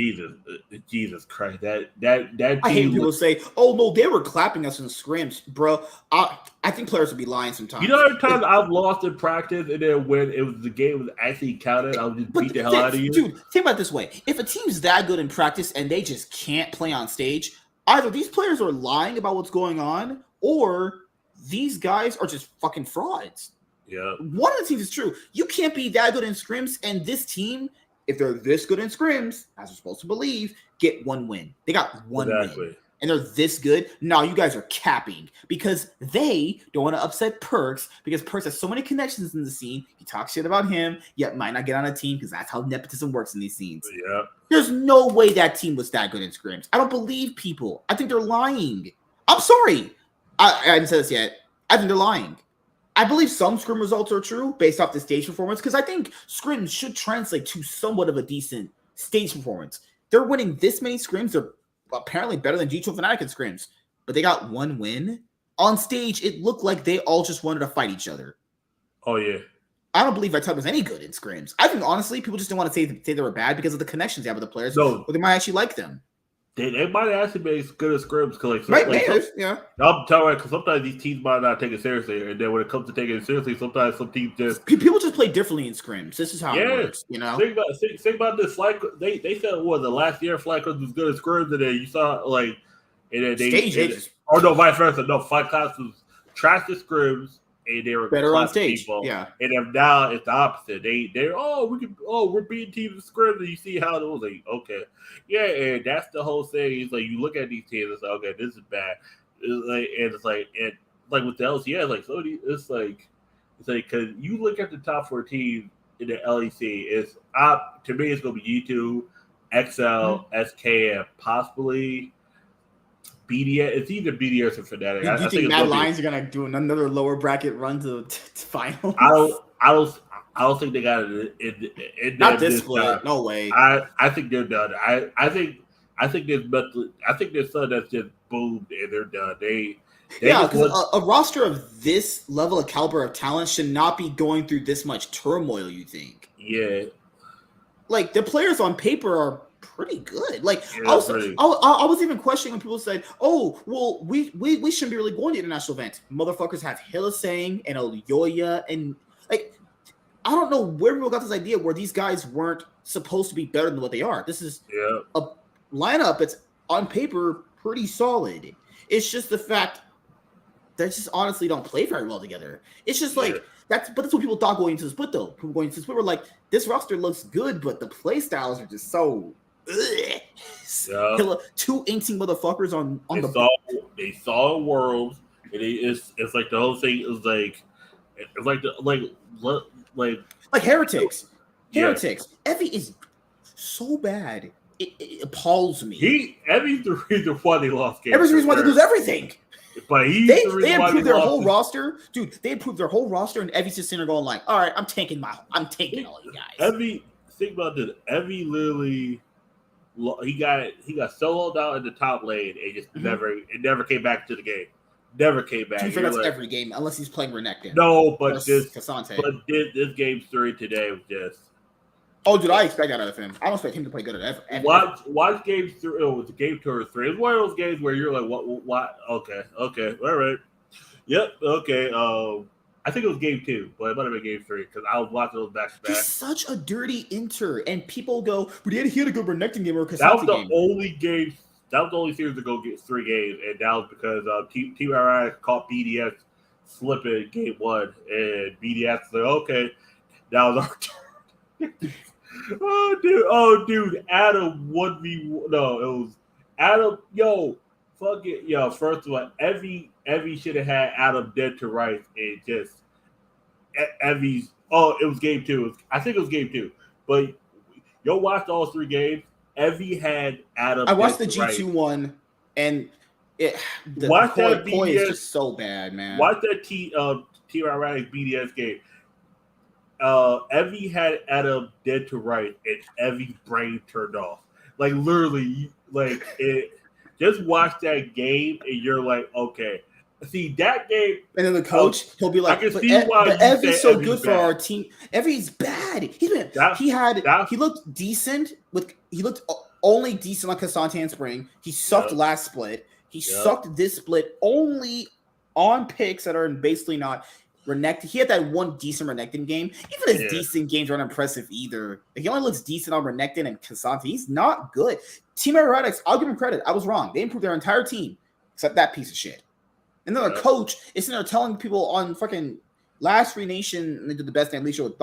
Jesus Christ! That team. I hate people say, "Oh no, they were clapping us in scrims, bro." I think players would be lying sometimes. You know, every time I've lost in practice, and then when the game was actually counted, I would just beat the hell out of you. Dude, think about it this way: if a team's that good in practice and they just can't play on stage, either these players are lying about what's going on, or these guys are just fucking frauds. Yeah, one of the teams is true. You can't be that good in scrims, and this team, if they're this good in scrims, as we're supposed to believe, get one win. They got one win. And they're this good. No, you guys are capping because they don't want to upset Perks because Perks has so many connections in the scene. You talk shit about him, yet might not get on a team because that's how nepotism works in these scenes. Yeah. There's no way that team was that good in scrims. I don't believe people. I think they're lying. I'm sorry. I haven't said this yet. I think they're lying. I believe some scrim results are true based off the stage performance because I think scrims should translate to somewhat of a decent stage performance. They're winning this many scrims. They're apparently better than G2 Fnatic in scrims, but they got one win. On stage, it looked like they all just wanted to fight each other. Oh, yeah. I don't believe Vitality was any good in scrims. I think, honestly, people just didn't want to say they were bad because of the connections they have with the players, or they might actually like them. They might actually be as good as scrims. Yeah. I'm telling you, because sometimes these teams might not take it seriously, and then when it comes to taking it seriously, sometimes some teams just people just play differently in scrims. This is how it works, you know. Think about this. They said the last year Flight Class was good at scrims, and then you saw and then stages. Or no, vice versa. No, Flight Class was trash at scrims, and they were better on stage. People. Yeah, and then now it's the opposite. We're beating teams at scrims, and you see how it was like okay. Yeah, and that's the whole thing. It's like you look at these teams, it's like, okay, this is bad. It's like with the LCS, it's like because you look at the top 4 teams in the LEC, it's to me it's gonna be G2, XL, SK, and possibly BDS. It's either BDS or Fnatic. You think Mad Lions are gonna do another lower bracket run to finals? I don't think they got it. Not this split. No way. I think they're done. I think there's something that's just boomed and they're done. Because a roster of this level of caliber of talent should not be going through this much turmoil. You think? Yeah. Like the players on paper are pretty good. Like I was even questioning when people said, "Oh, well, we shouldn't be really going to international events." Motherfuckers have Hillisang and Oyoya and like. I don't know where people got this idea where these guys weren't supposed to be better than what they are. This is a lineup that's on paper pretty solid. It's just the fact they just honestly don't play very well together. It's just like that's what people thought going into the split though. People going into the split were like, this roster looks good, but the play styles are just so two inking motherfuckers on they saw Worlds and it's like the whole thing is like Heretics. Evie is so bad. It appalls me. Evie's the reason why they lost games. Every reason why they lose everything. But they improved their whole roster. Dude, they improved their whole roster and Evie's just sitting there going like, all right, I'm tanking all you guys. Evie, think about this. Evie literally he got soloed out in the top lane and just never came back to the game. Never came back. That's every game, unless he's playing Renekton. No, but this game 3 today was just. Oh, dude, I expect that out of him. I don't expect him to play good at ever. Watch game 3. It was game 2 or 3. It's one of those games where you're like, what? Okay, all right. Yep, okay. I think it was game 2, but it might have been game 3 because I was watching those back to back. He's such a dirty inter, and people go, but he had a good Renekton game or a That was the only game. That was the only series to go get 3 games, and that was because Team RI caught BDS slipping game 1, and BDS was like, okay, that was our turn. Oh, dude, Adam 1v1. No, it was Adam. Yo, fuck it, yo. First of all, Evie should have had Adam dead to rights and just Evie's. Oh, it was game two. I think it was game two. But yo, watched all three games. Evie had Adam. I watched the dead to rights. G2 one, and the Watch that Koi BDS. is just so bad, man. Watch that T Radix BDS game. Evie had Adam dead to right, and Evie's brain turned off. Like literally, like it. Just watch that game, and you're like, okay. See that game, and then the coach, he'll be like, I can see why but Evie's so Evie's good for bad. our team. Evie's bad. He looked decent he looked only decent like Cassante and Spring. He sucked last split. He sucked this split only on picks that are basically not Renekton. He had that one decent Renekton game. Even his decent games aren't impressive either. He only looks decent on Renekton and Cassante. He's not good. Team Radix, I'll give him credit. I was wrong. They improved their entire team except that piece of shit. And then the coach is sitting there telling people on fucking Last Free Nation, and they did the best unleashed with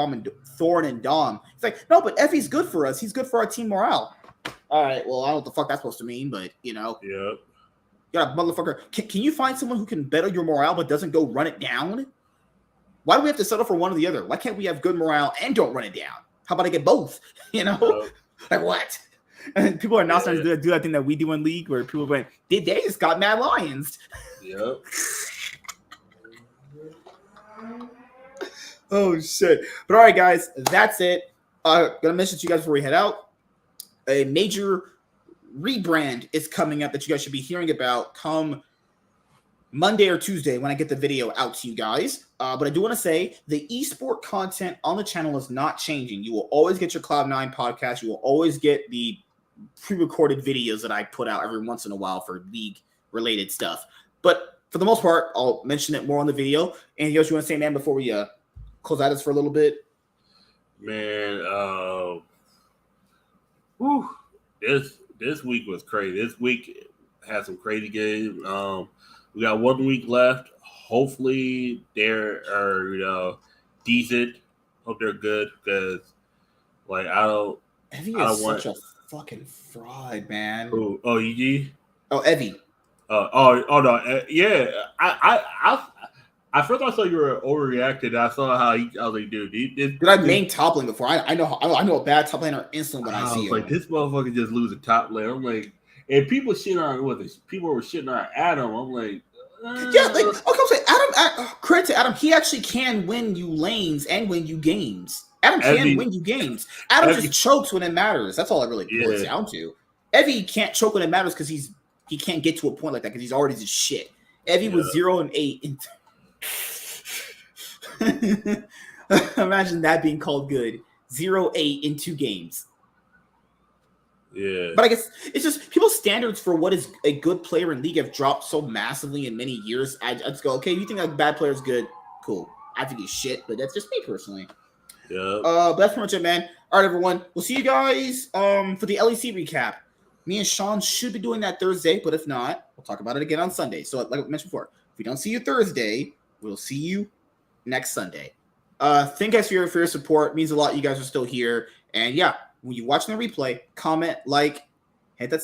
Thorn and Dom. It's like, no, but Effie's good for us. He's good for our team morale. All right, well, I don't know what the fuck that's supposed to mean, but you know. Yeah. Yeah, motherfucker. Can you find someone who can better your morale but doesn't go run it down? Why do we have to settle for one or the other? Why can't we have good morale and don't run it down? How about I get both? You know? Like what? And people are now starting to do that thing that we do in League where people went, they just got Mad Lions. Yep. Oh shit. But all right, guys, that's it. Gonna mention to you guys before we head out. A major rebrand is coming up that you guys should be hearing about come Monday or Tuesday when I get the video out to you guys. But I do want to say the esport content on the channel is not changing. You will always get your Cloud9 podcast. You will always get the pre-recorded videos that I put out every once in a while for League-related stuff. But for the most part, I'll mention it more on the video. Anything else you want to say, man, before we close out this for a little bit? Man, this week was crazy. This week had some crazy games. We got 1 week left. Hopefully, they're decent. Hope they're good because, like, I don't such a fucking fraud, man. Who? Oh, EG. Oh, Evie. Oh no, yeah. I first I saw you were overreacted. I saw how I was like, dude, I've main top lane before. I know a bad top laner instantly when I see it. Like this motherfucker just lose a top lane. I'm like, and people shit on people were shitting on Adam. I'm like, yeah, like okay, I'm saying Adam. Credit to Adam. He actually can win you lanes and win you games. Adam can win you games. Adam just chokes when it matters. That's all it really boils down to. Evie can't choke when it matters because he can't get to a point like that because he's already just shit. Evie was 0-8. Imagine that being called good. 0-8 in 2 games. Yeah. But I guess it's just people's standards for what is a good player in League have dropped so massively in many years. I just go, okay, you think a bad player is good? Cool. I think he's shit, but that's just me personally. Yeah. But that's pretty much it, man. All right, everyone. We'll see you guys for the LEC recap. Me and Sean should be doing that Thursday, but if not, we'll talk about it again on Sunday. So like I mentioned before, if we don't see you Thursday, we'll see you next Sunday. Thank you guys for your support. It means a lot you guys are still here. And yeah, when you're watching the replay, comment, like,